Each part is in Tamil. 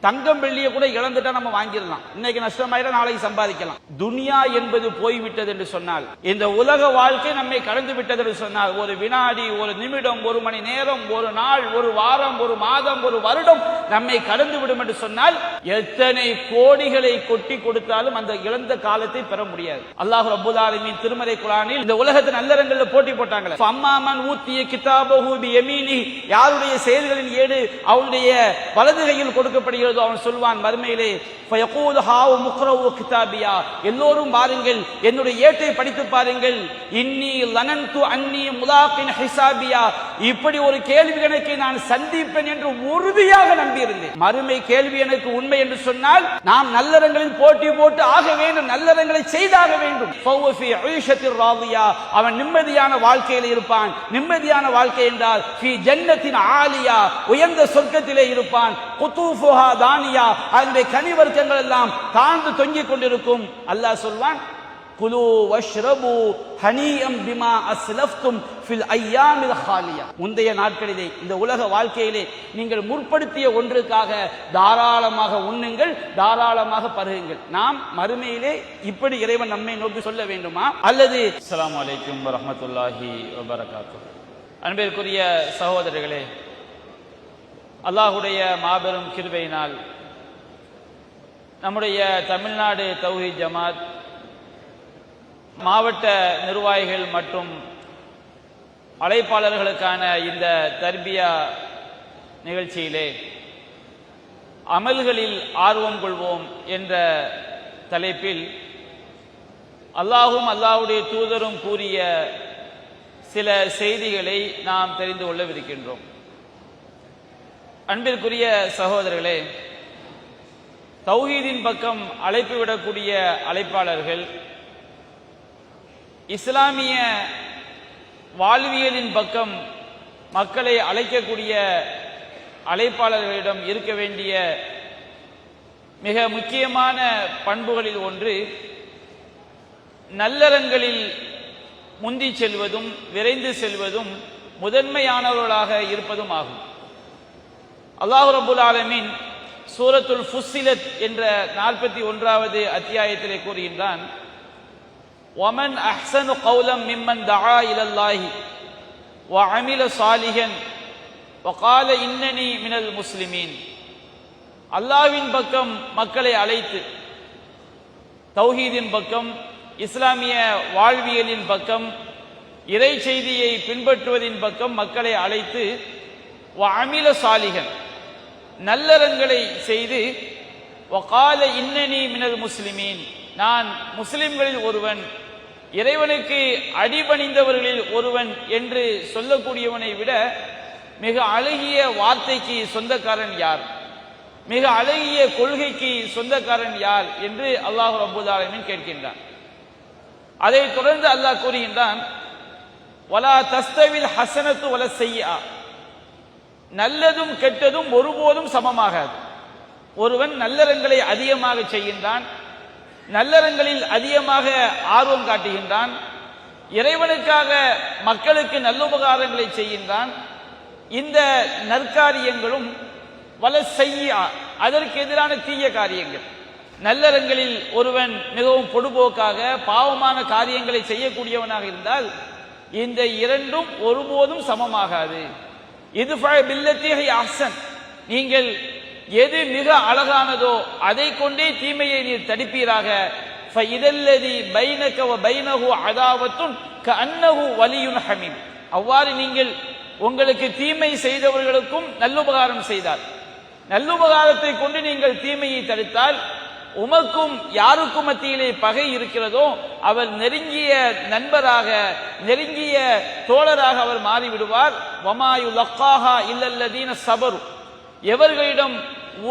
தங்கம் வெள்ளியை கூட இழந்துட்டா நம்ம வாங்கிடலாம், இன்னைக்கு நஷ்டமாயிட நாளைக்கு சம்பாதிக்கலாம். துனியா என்பது போய்விட்டது என்று சொன்னால், இந்த உலக வாழ்க்கை நம்மை கடந்து விட்டது என்று சொன்னால், ஒரு வினாடி, ஒரு நிமிடம், ஒரு மணி நேரம், ஒரு நாள், ஒரு வாரம், ஒரு மாதம், ஒரு வருடம் நம்மை கடந்து விடும் என்று சொன்னால், எத்தனை கோடிகளை கொட்டி கொடுத்தாலும் அந்த இழந்த காலத்தை பெற முடியாது. அல்லாஹ் ரப்பல் ஆலமீன் திருமறை குர்ஆனில் இந்த உலகத்தின் நல்லறங்கள்ல போட்டி போட்டாங்களே, ஃபம்மாமன் ஊத்திய கிதாபஹு பியமீனி, யாருடைய செயல்களின் ஏடு அவனுடைய வலது கையில் கொடுக்கப்படுகிறதோ அவன் சொல்வான் மறுமையிலே, ஃபயகூலு ஹாவு முக்ரவு கிதாபியா, எல்லோரும் பாருங்கள் என்னுடைய ஏட்டை படித்து பாருங்கள், இன்னி லனன்து அன்னி முலாகின் ஹிசாபியா, இப்படி ஒரு கேள்வி கணக்கை நான் சந்திப்பேன் என்று உறுதியாக நம்பியிருந்தேன். மறுமை கேள்வி எனக்கு உண்மை என்று சொன்னால் நாம் நல்லறங்களில் போட்டி போட்டு ஆக வேண்டும், நல்லறங்களை செய்தாக வேண்டும். ஃபௌஃபி ஈஷத்திர் ராதியா, அவன் நிம்மதியான வாழ்க்கையில் இருப்பான். நிம்மதியான வாழ்க்கை என்றால் ஃபி ஜன்னத்தின் ஆலியா, உயர்ந்த சொர்க்கத்திலே இருப்பான். குதூஃபுஹா தானியா, அதனுடைய கனிவர்க்கங்கள் எல்லாம் தாழ்ந்து தொங்கிக் கொண்டிருக்கும். அல்லாஹ் சொல்வான், குலு வஷ்ரபு ஹனீயம் பிமா அஸ்லஃப்தும் ஃபில் அய்யாமில் ஹாலியா, முந்தைய நாட்களிலே இந்த உலக வாழ்க்கையிலே நீங்கள் முற்படுத்திய ஒன்றுக்காக தாராளமாக உண்ணுங்கள், தாராளமாக பருகுங்கள். நாம் மறுமையிலே இப்படி இறைவன் நம்மை நோக்கி சொல்ல வேண்டுமா? அல்லது அஸ்ஸலாமு அலைக்கும் வரஹ்மத்துல்லாஹி வபரகாத்துஹு. அன்பிற்குரிய சகோதரர்களே, அல்லாஹ்வுடைய மாபெரும் கிருபையினால் நம்முடைய தமிழ்நாடு தௌஹீத் ஜமாத் மாவட்ட நிர்வாகிகள் மற்றும் அழைப்பாளர்களுக்கான இந்த தர்பியா நிகழ்ச்சியிலே அமல்களில் ஆர்வம் கொள்வோம் என்ற தலைப்பில் அல்லாஹும் அல்லாஹ்வுடைய தூதரும் கூறிய சில செய்திகளை நாம் தெரிந்து கொள்ளவிருக்கின்றோம். அன்பிற்குரிய சகோதரர்களே, தௌஹீதின் பக்கம் அழைப்பு விடக்கூடிய அழைப்பாளர்கள் இஸ்லாமிய வாழ்வியலின் பக்கம் மக்களை அழைக்கக்கூடிய அழைப்பாளர்களிடம் இருக்க வேண்டிய மிக முக்கியமான பண்புகளில் ஒன்று நல்லறங்களில் முந்தி செல்வதும் விரைந்து செல்வதும் முதன்மையானவர்களாக இருப்பதும் ஆகும். அல்லாஹ் ரப்பல் ஆலமீன் சூரத்துல் ஃபுஸ்ஸிலத் என்ற 41வது அத்தியாயத்திலே கூறுகின்றான், وَمَنْ أَحْسَنُ قَوْلًا مِمَّنْ دَعَا إِلَى اللَّهِ وَعَمِلَ صَالِحًا وَقَالَ إِنَّنِي مِنَ الْمُسْلِمِينَ. அல்லாஹ்வின் பக்கம் மக்களை அழைத்து, தௌஹீதின் பக்கம், இஸ்லாமிய வாழ்வியலின் பக்கம், இறை செய்தியை பின்பற்றுவதின் பக்கம் மக்களை அழைத்து, وَعَمِلَ صَالِحًا, நல்லறங்களை செய்து, وَقَالَ إِنَّنِي مِنَ الْمُسْلِمِينَ, நான் முஸ்லிம்களில் ஒருவன், இறைவனுக்கு அடிபணிந்தவர்களில் ஒருவன் என்று சொல்லக்கூடியவனை விட மிக அழகிய வார்த்தைக்கு சொந்தக்காரன் யார், மிக அழகிய கொள்கைக்கு சொந்தக்காரன் யார் என்று அல்லாஹ் ரப்பல் ஆலமீன் கேட்கின்றான். அதைத் தொடர்ந்து அல்லாஹ் கூறுகின்றான், வலா தஸ்தவில் ஹஸனத்து வல ஸய்யிஆ, நல்லதும் கெட்டதும் ஒருபோதும் சமமாகாது. ஒருவன் நல்லறங்களை அதிகமாக செய்கின்றான், நல்லறங்களில் அதிகமாக ஆர்வம் காட்டுகின்றான், இறைவனுக்காக மக்களுக்கு நல்லுபகாரங்களை செய்கின்றான். இந்த நற்காரியங்களும் வல ஸய்யிஆ, அதற்கு எதிரான தீய காரியங்கள். நல்லறங்களில் ஒருவன் மிகவும் பொடுபோக்காக பாவமான காரியங்களை செய்யக்கூடியவனாக இருந்தால் இந்த இரண்டும் ஒருபோதும் சமமாகாது. இத்ஃபா பில்லத்தி ஹிய அஹ்ஸன், நீங்கள் எது மிக அழகானதோ அதை கொண்டே தீமையை நீர் தடுப்பீராக. ஃபஇதல்லதி பைனக வ பைனஹு அதாவத்துன் கஅன்னஹு வலியுன் ஹமீம், அவ்வாறு நீங்கள் உங்களுக்கு தீமை செய்தவர்களுக்கும் நல்லுபகாரம் செய்தால், நல்லுபகாரத்தை கொண்டு நீங்கள் தீமையை தடுத்தால், உமக்கும் யாருக்கும் மத்தியிலே பகை இருக்கிறதோ அவர் நெருங்கிய நண்பராக, நெருங்கிய தோழராக அவர் மாறிவிடுவார். வமா யுலக்காஹா இல்லல்லதீன ஸபரு, எவர்களிடம்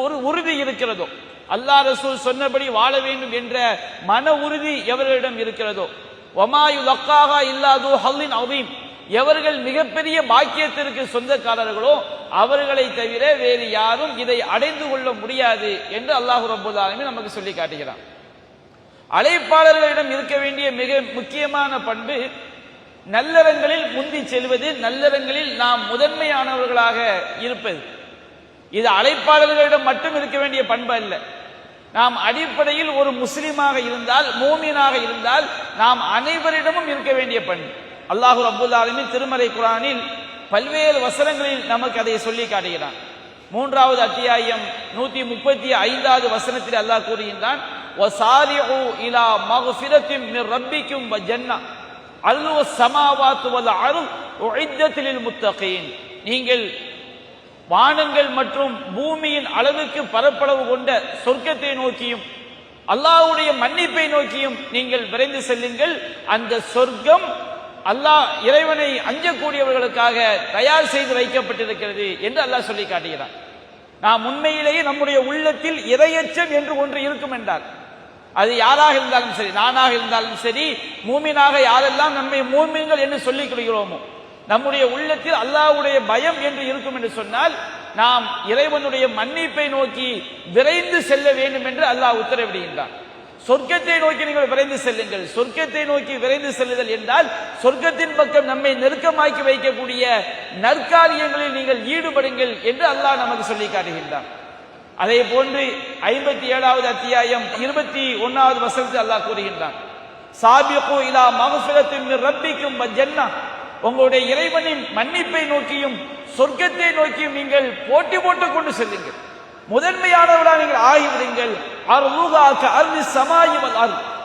ஒரு உறுதி இருக்கிறதோ, அல்லாஹ் ரசூல் சொன்னபடி வாழ வேண்டும் என்ற மன உறுதி எவர்களிடம் இருக்கிறதோ, வமா யுலக்காஹா இல்லா து ஹல்லின் அதீம், எவர்கள் மிகப்பெரிய பாக்கியத்திற்கு சொந்தக்காரர்களோ அவர்களை தவிர வேறு யாரும் இதை அடைந்து கொள்ள முடியாது என்று அல்லாஹ் ரப்பல் ஆலமீன் நமக்கு சொல்லி காட்டுகிறான். அழைப்பாளர்களிடம் இருக்க வேண்டிய மிக முக்கியமான பண்பு நல்லறங்களில் முந்தி செல்வது, நல்லறங்களில் நாம் முதன்மையானவர்களாக இருப்பது. இது அழைப்பாளர்களிடம் மட்டும் இருக்க வேண்டிய பண்பு அல்ல. நாம் அடிப்படையில் ஒரு முஸ்லிமாக இருந்தால், மூமினாக இருந்தால், நாம் அனைவரிடமும் இருக்க வேண்டிய பண்பு. அல்லாஹ் ரப்பல் ஆலமீன் திருமறை குர்ஆனில் பல்வேறு வசனங்களில் நமக்கு அதை சொல்லி காட்டுகிறான். 3வது அத்தியாயம் 135வது வசனத்தில் அல்லாஹ் கூறுகின்றான், வசாரிஉ இலா மக்ஃபிரத்தின் மிர் ரப்பிக்கும் வ ஜன்னah அர்து ஸமாவாத்து வல் அர்து உஇத்தத் லில் முத்தகீன். நீங்கள் வானங்கள் மற்றும் பூமியின் அளவுக்கு பரப்பளவு கொண்ட சொர்க்கத்தை நோக்கியும் அல்லாஹ்வுடைய மன்னிப்பை நோக்கியும் நீங்கள் விரைந்து செல்லுங்கள். அந்த சொர்க்கம் அல்லாஹ் இறைவனை அஞ்சக்கூடியவர்களுக்காக தயார் செய்து வைக்கப்பட்டிருக்கிறது என்று அல்லாஹ் சொல்லி காட்டுகிறான். நாம் உண்மையிலேயே நம்முடைய உள்ளத்தில் இறையச்சம் என்று ஒன்று இருக்கும் என்றால், அது யாராக இருந்தாலும் சரி, நானாக இருந்தாலும் சரி, மூமினாக யாரெல்லாம் நம்மை மூமின்கள் என்று சொல்லிக் கொள்கிறோமோ, நம்முடைய உள்ளத்தில் அல்லாஹ்வுடைய பயம் என்று இருக்கும் என்று சொன்னால், நாம் இறைவனுடைய மன்னிப்பை நோக்கி விரைந்து செல்ல வேண்டும் என்று அல்லாஹ் உத்தரவிடுகின்றான். சொர்க்கத்தை நோக்கி நீங்கள் விரைந்து செல்லுங்கள். சொர்க்கத்தை நோக்கி விரைந்து செல்லுதல் என்றால் சொர்க்கத்தின் பக்கம் நம்மை நெருக்கமாக்கி வைக்கக்கூடிய நற்காரியங்களில் நீங்கள் ஈடுபடுங்கள் என்று அல்லாஹ் நமக்கு சொல்லி காட்டுகின்றான். அதே போன்று 57வது அத்தியாயம் 21வது வசனத்தில் அல்லாஹ் கூறுகின்றான், சாபிகு இலா மக்ஃபிரத்தின் மிர் ரப்பிக்கும் வ ஜன்னah, உங்களுடைய இறைவனின் மன்னிப்பை நோக்கியும் சொர்க்கத்தை நோக்கியும் நீங்கள் போட்டி போட்டுக் கொண்டு செல்லுங்கள். முதன்மையானவர்களாக நீங்கள் ஆகிவிடுங்கள்.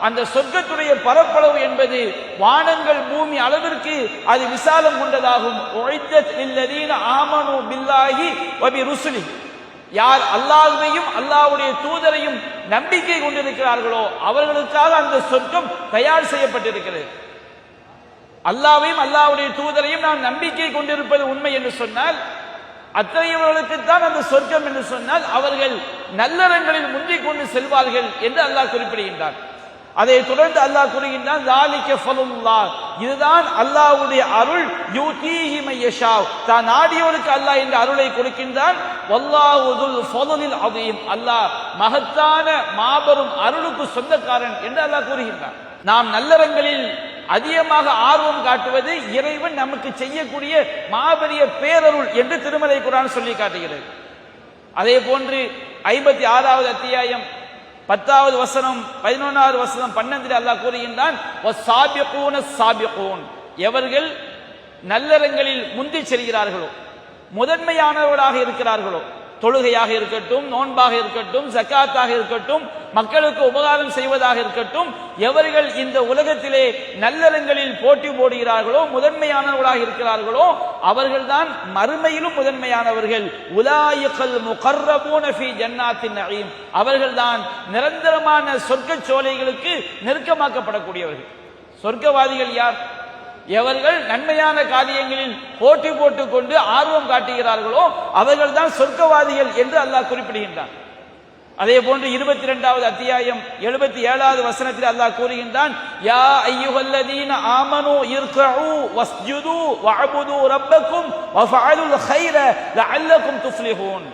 அந்த சொர்க்கத்துடைய பரப்பளவு என்பது வானங்கள் பூமி அளவிற்கு அது விசாலம் கொண்டதாகும். யார் அல்லாஹ்வையும் அல்லாஹ்வுடைய தூதரையும் நம்பிக்கை கொண்டிருக்கிறார்களோ அவர்களுக்காக அந்த சொர்க்கம் தயார் செய்யப்பட்டிருக்கிறது. அல்லாஹ்வையும் அல்லாஹ்வுடைய தூதரையும் நாம் நம்பிக்கை கொண்டிருப்பது உண்மை என்று சொன்னால், அத்தகையவர்களுக்குத்தான் அந்த சொர்க்கம் என்று சொன்னால் அவர்கள் நல்லறங்களில் முந்திக் கொண்டு செல்வார்கள் என்று அல்லாஹ் குறிப்பிடுகின்றார். அதை தொடர்ந்து அல்லாஹ் கூறுகின்றான், ذَلِكَ فَضْلُ اللَّهِ, இதுதான் அல்லாஹ்வுடைய அருள். யூதீஹி மன் யஷா, தான் நாடியவருக்கு அல்லாஹ் இந்த அருளை கொடுக்கின்றான். வல்லாஹு ذُل فَضْلِ الْعَظِيمِ, அல்லாஹ் மகத்தான மாபெரும் அருளுக்கு சொந்தக்காரன் என்று அல்லாஹ் கூறுகின்றான். நாம் நல்லறங்களில் அதிகமாக ஆர்வம் காட்டுவது இறைவன் நமக்கு செய்யக்கூடிய மாபெரிய பேரருள் என்று திருமறை குர்ஆன் சொல்லி காட்டுகிறது. அதே போன்று 56வது அத்தியாயம் 10வது வசனம் 11வது வசனம் 12 அல்லாஹ் கூறுகின்றான், வஸாபிகூன ஸாபிகூன், எவர்கள் நல்லறங்களில் முந்தி செல்கிறார்களோ, முதன்மையானவர்களாக இருக்கிறார்களோ, தொழுகையாக இருக்கட்டும், நோன்பாக இருக்கட்டும், ஜக்காத்தாக இருக்கட்டும், மக்களுக்கு உபகாரம் செய்வதாக இருக்கட்டும், எவர்கள் இந்த உலகத்திலே நல்லறங்களில் போட்டி போடுகிறார்களோ, முதன்மையானவர்களாக இருக்கிறார்களோ, அவர்கள்தான் மறுமையிலும் முதன்மையானவர்கள். உலாயிகல் முகர்ரபூன ஃபீ ஜன்னாத்தின் நஈம், அவர்கள்தான் நிரந்தரமான சொர்க்க சோலைகளுக்கு நெருக்கமாக்கப்படக்கூடியவர்கள். சொர்க்கவாதிகள் யார்? எவர்கள் நன்மையான காரியங்களில் போட்டி போட்டுக் கொண்டு ஆர்வம் காட்டுகிறார்களோ அவர்கள் தான் சொர்க்கவாதிகள் என்று அல்லாஹ் குறிப்பிடுகின்றான். அதே போன்று 22வது அத்தியாயம் 77வது வசனத்தில் அல்லாஹ் கூறுகின்றான், யா அய்யுஹல்லதீன ஆமனூ இர்கூ வஸ்ஜுது வஅபுது ரப்பக்கும் வஃஅலுல் கைர லஅல்லக்கும் துஃப்லிஹூன்.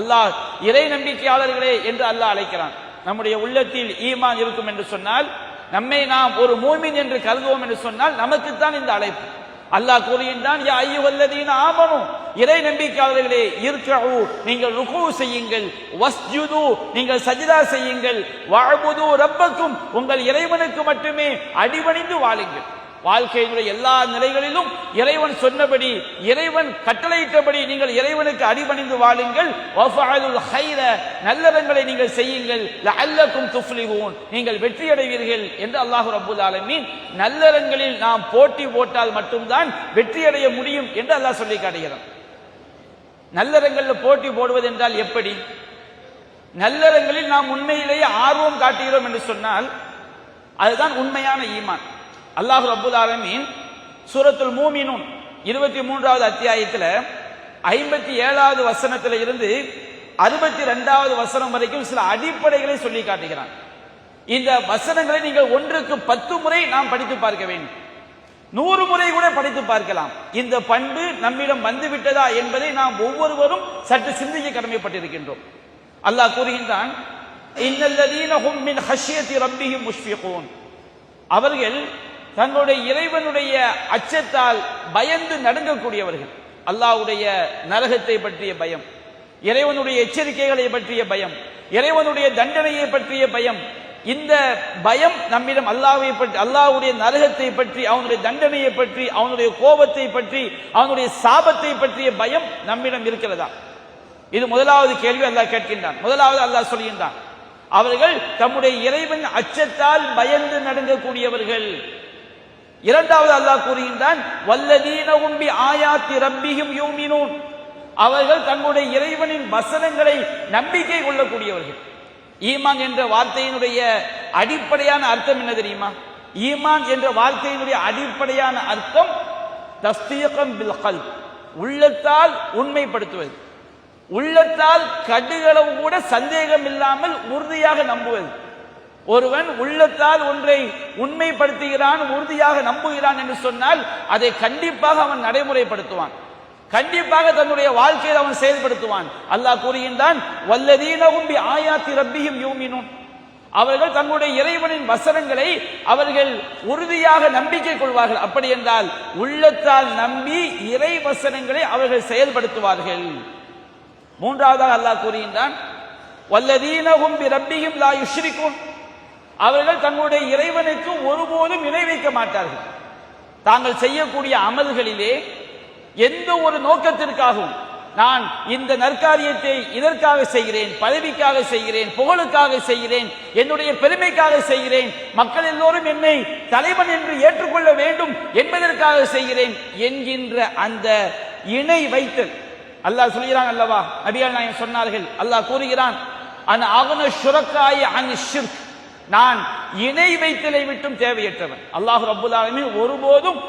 அல்லாஹ் இறை நம்பிக்கையாளர்களே என்று அல்லாஹ் அழைக்கிறான். நம்முடைய உள்ளத்தில் ஈமான் இருக்கும் என்று சொன்னால், நம்மை நாம் ஒரு மூமின் என்று கருதுவோம் என்று சொன்னால் நமக்குத்தான் இந்த அழைப்பு. அல்லாஹ் கூறுகின்றான், யா அய்யுஹல்லதீன ஆமனூ, இறை நம்பிக்கையாளர்களே, இர்கூ, நீங்கள் ருகூ செய்யுங்கள், வஸ்ஜுது, நீங்கள் சஜ்தா செய்யுங்கள், வஅபுது ரப்பக்கும், உங்கள் இறைவனுக்கு மட்டுமே அடிபணிந்து வாழுங்கள். வாழ்க்கையினுடைய எல்லா நிலைகளிலும் இறைவன் சொன்னபடி, இறைவன் கட்டளையிட்டபடி நீங்கள் இறைவனுக்கு அடிபணிந்து வாழுங்கள். வஃஅலுல் கைர, நல்லறங்களை நீங்கள் செய்யுங்கள். லஅல்லக்கும் துஃப்லிஹூன், நீங்கள் வெற்றி அடைவீர்கள் என்று அல்லாஹ் ரப்பல் ஆலமீன் நல்லறங்களில் நாம் போட்டி போட்டால் மட்டும்தான் வெற்றி அடைய முடியும் என்று அல்லாஹ் சொல்லி காட்டுகிறான். நல்லறங்களில் போட்டி போடுவது என்றால் எப்படி? நல்லறங்களில் நாம் உண்மையிலேயே ஆர்வம் காட்டுகிறோம் என்று சொன்னால் அதுதான் உண்மையான ஈமான். அல்லாஹ் ரப்பல் ஆலமீன் சூரத்துல் மூமினூன் 23வது அத்தியாயத்தில் 57வது வசனத்தில் இருந்து 62வது வசனம் வரைக்கும் சில அடிப்படைகளை சொல்லி காட்டுகிறான். இந்த வசனங்களை நீங்கள் ஒன்றுக்கு 10 முறை நாம் படித்து பார்க்க வேண்டும், 100 முறை கூட படித்து பார்க்கலாம். இந்த பண்பு நம்மிடம் வந்துவிட்டதா என்பதை நாம் ஒவ்வொருவரும் சற்று சிந்திக்க கடமைப்பட்டிருக்கின்றோம். அல்லாஹ் கூறுகின்றான், இன்னல்லதீன ஹும் மின் ஹஷ்யத்தி ரப்பிஹிம் முஷ்ஃபிகூன், அவர்கள் தங்களுடைய இறைவனுடைய அச்சத்தால் பயந்து நடுங்கக்கூடியவர்கள். அல்லாஹ்வுடைய நரகத்தை பற்றிய பயம், இறைவனுடைய எச்சரிக்கைகளை பற்றிய பயம், இறைவனுடைய தண்டனையை பற்றிய பயம். இந்த பயம் நம்மிடம் அல்லாஹ்வை பற்றி, அல்லாஹ்வுடைய நரகத்தை பற்றி, அவனுடைய தண்டனையை பற்றி, அவனுடைய கோபத்தை பற்றி, அவனுடைய சாபத்தை பற்றிய பயம் நம்மிடம் இருக்கிறதா? இது முதலாவது கேள்வி அல்லாஹ் கேட்கின்றான். முதலாவது அல்லாஹ் சொல்கின்றான், அவர்கள் தம்முடைய இறைவன் அச்சத்தால் பயந்து நடுங்கக்கூடியவர்கள். இரண்டாவது அல்லாஹ் கூறுகின்றான், வல்லதீனஹும் பிஆயாத்தி ரப்பிஹிம் யூமினூன், அவர்கள் தங்களுடைய இறைவனின் வசனங்களை நம்பிக்கை கொள்ளக்கூடியவர்கள். ஈமான் என்ற வார்த்தையினுடைய அடிப்படையான அர்த்தம் என்ன தெரியுமா? ஈமான் என்ற வார்த்தையினுடைய அடிப்படையான அர்த்தம் தஸ்தீகம் பில் கல்ப், உள்ளத்தால் உண்மைப்படுத்துவது, உள்ளத்தால் கடுகளவு கூட சந்தேகம் இல்லாமல் உறுதியாக நம்புவது. ஒருவன் உள்ளத்தால் ஒன்றை உண்மைப்படுத்துகிறான், உறுதியாக நம்புகிறான் என்று சொன்னால் அதை கண்டிப்பாக அவன் நடைமுறைப்படுத்துவான், கண்டிப்பாக தன்னுடைய வாழ்க்கையில் அவன் செயல்படுத்துவான். அல்லாஹ் கூறுகின்றான், வல்லதீனஹும் பிஆயாத்தி ரப்பிஹிம் யூமினூன், அவர்கள் தங்களுடைய இறைவனின் வசனங்களை அவர்கள் உறுதியாக நம்பிக்கை கொள்வார்கள். அப்படி என்றால் உள்ளத்தால் நம்பி இறை வசனங்களை அவர்கள் செயல்படுத்துவார்கள். மூன்றாவதாக அல்லாஹ் கூறுகின்றான், வல்லதீனஹும் பிரப்பிஹிம் லா யுஷ்ரிகூன், அவர்கள் தங்களுடைய இறைவனுக்கு ஒருபோதும் இணை வைக்க மாட்டார்கள். தாங்கள் செய்யக்கூடிய அமல்களிலே எந்த ஒரு நோக்கத்திற்காகவும் நான் இந்த நற்காரியத்தை இதற்காக செய்கிறேன், பதவிக்காக செய்கிறேன், புகழுக்காக செய்கிறேன், என்னுடைய பெருமைக்காக செய்கிறேன், மக்கள் எல்லோரும் என்னை தலைவன் என்று ஏற்றுக்கொள்ள வேண்டும் என்பதற்காக செய்கிறேன் என்கின்ற அந்த இணை வைத்தல் அல்லாஹ் சொல்கிறான் அல்லவா? நபிகள் நாயகம் சொன்னார்கள், அல்லாஹ் கூறுகிறான், அன் அக்ன ஷுரக்காய அன் ஷிர்க், நான் இணை வைத்தலை விட்டும் தேவையற்றவன். அல்லாஹ் ரப்புல் ஆலமீன் ஒருபோதும்,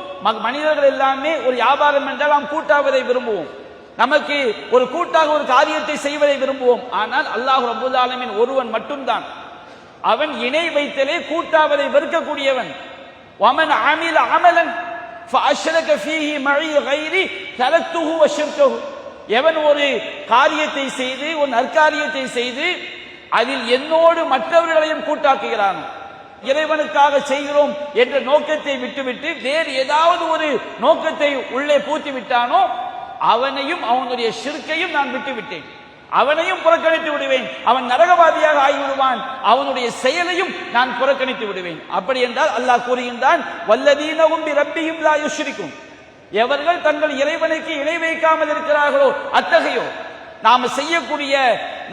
மனிதர்கள் எல்லாமே ஒரு வியாபாரம் என்றால் நாம் கூட்டாவதை விரும்புவோம், நமக்கு ஒரு கூட்டாக ஒரு காரியத்தை செய்வதை விரும்புவோம். ஆனால் அல்லாஹ் ரப்புல் ஆலமீன் ஒருவன் மட்டும்தான், அவன் இணை வைத்தலே கூட்டாவதை வெறுக்கக்கூடியவன். வமன் அமில அமலன் ஃபஅஷ்ரக ஃபீஹி மஇ கைரி தரக்துஹு வஷர்கஹு, எவன் ஒரு காரியத்தை செய்து, ஒரு நற்காரியத்தை செய்து அதில் என்னோடு மற்றவர்களையும் கூட்டாக்குகிறான், இறைவனுக்காக செய்கிறோம் என்ற நோக்கத்தை விட்டுவிட்டு வேறு ஏதாவது ஒரு நோக்கத்தை உள்ளே பூத்தி விட்டானோ அவனையும் அவனுடைய ஷிர்க்கையும் நான் விட்டுவிட்டேன், அவனையும் புறக்கணித்து விடுவேன், அவன் நரகவாதியாக ஆகிவிடுவான், அவனுடைய செயலையும் நான் புறக்கணித்து விடுவேன். அப்படி என்றால் அல்லாஹ் கூறுகின்றான், வல்லதீனஹும் பிரப்பிஹிம் லா யுஷ்ரிகூன், எவர்கள் தங்கள் இறைவனுக்கு இணை வைக்காமல் இருக்கிறார்களோ அத்தகையோ நாம் செய்யக்கூடிய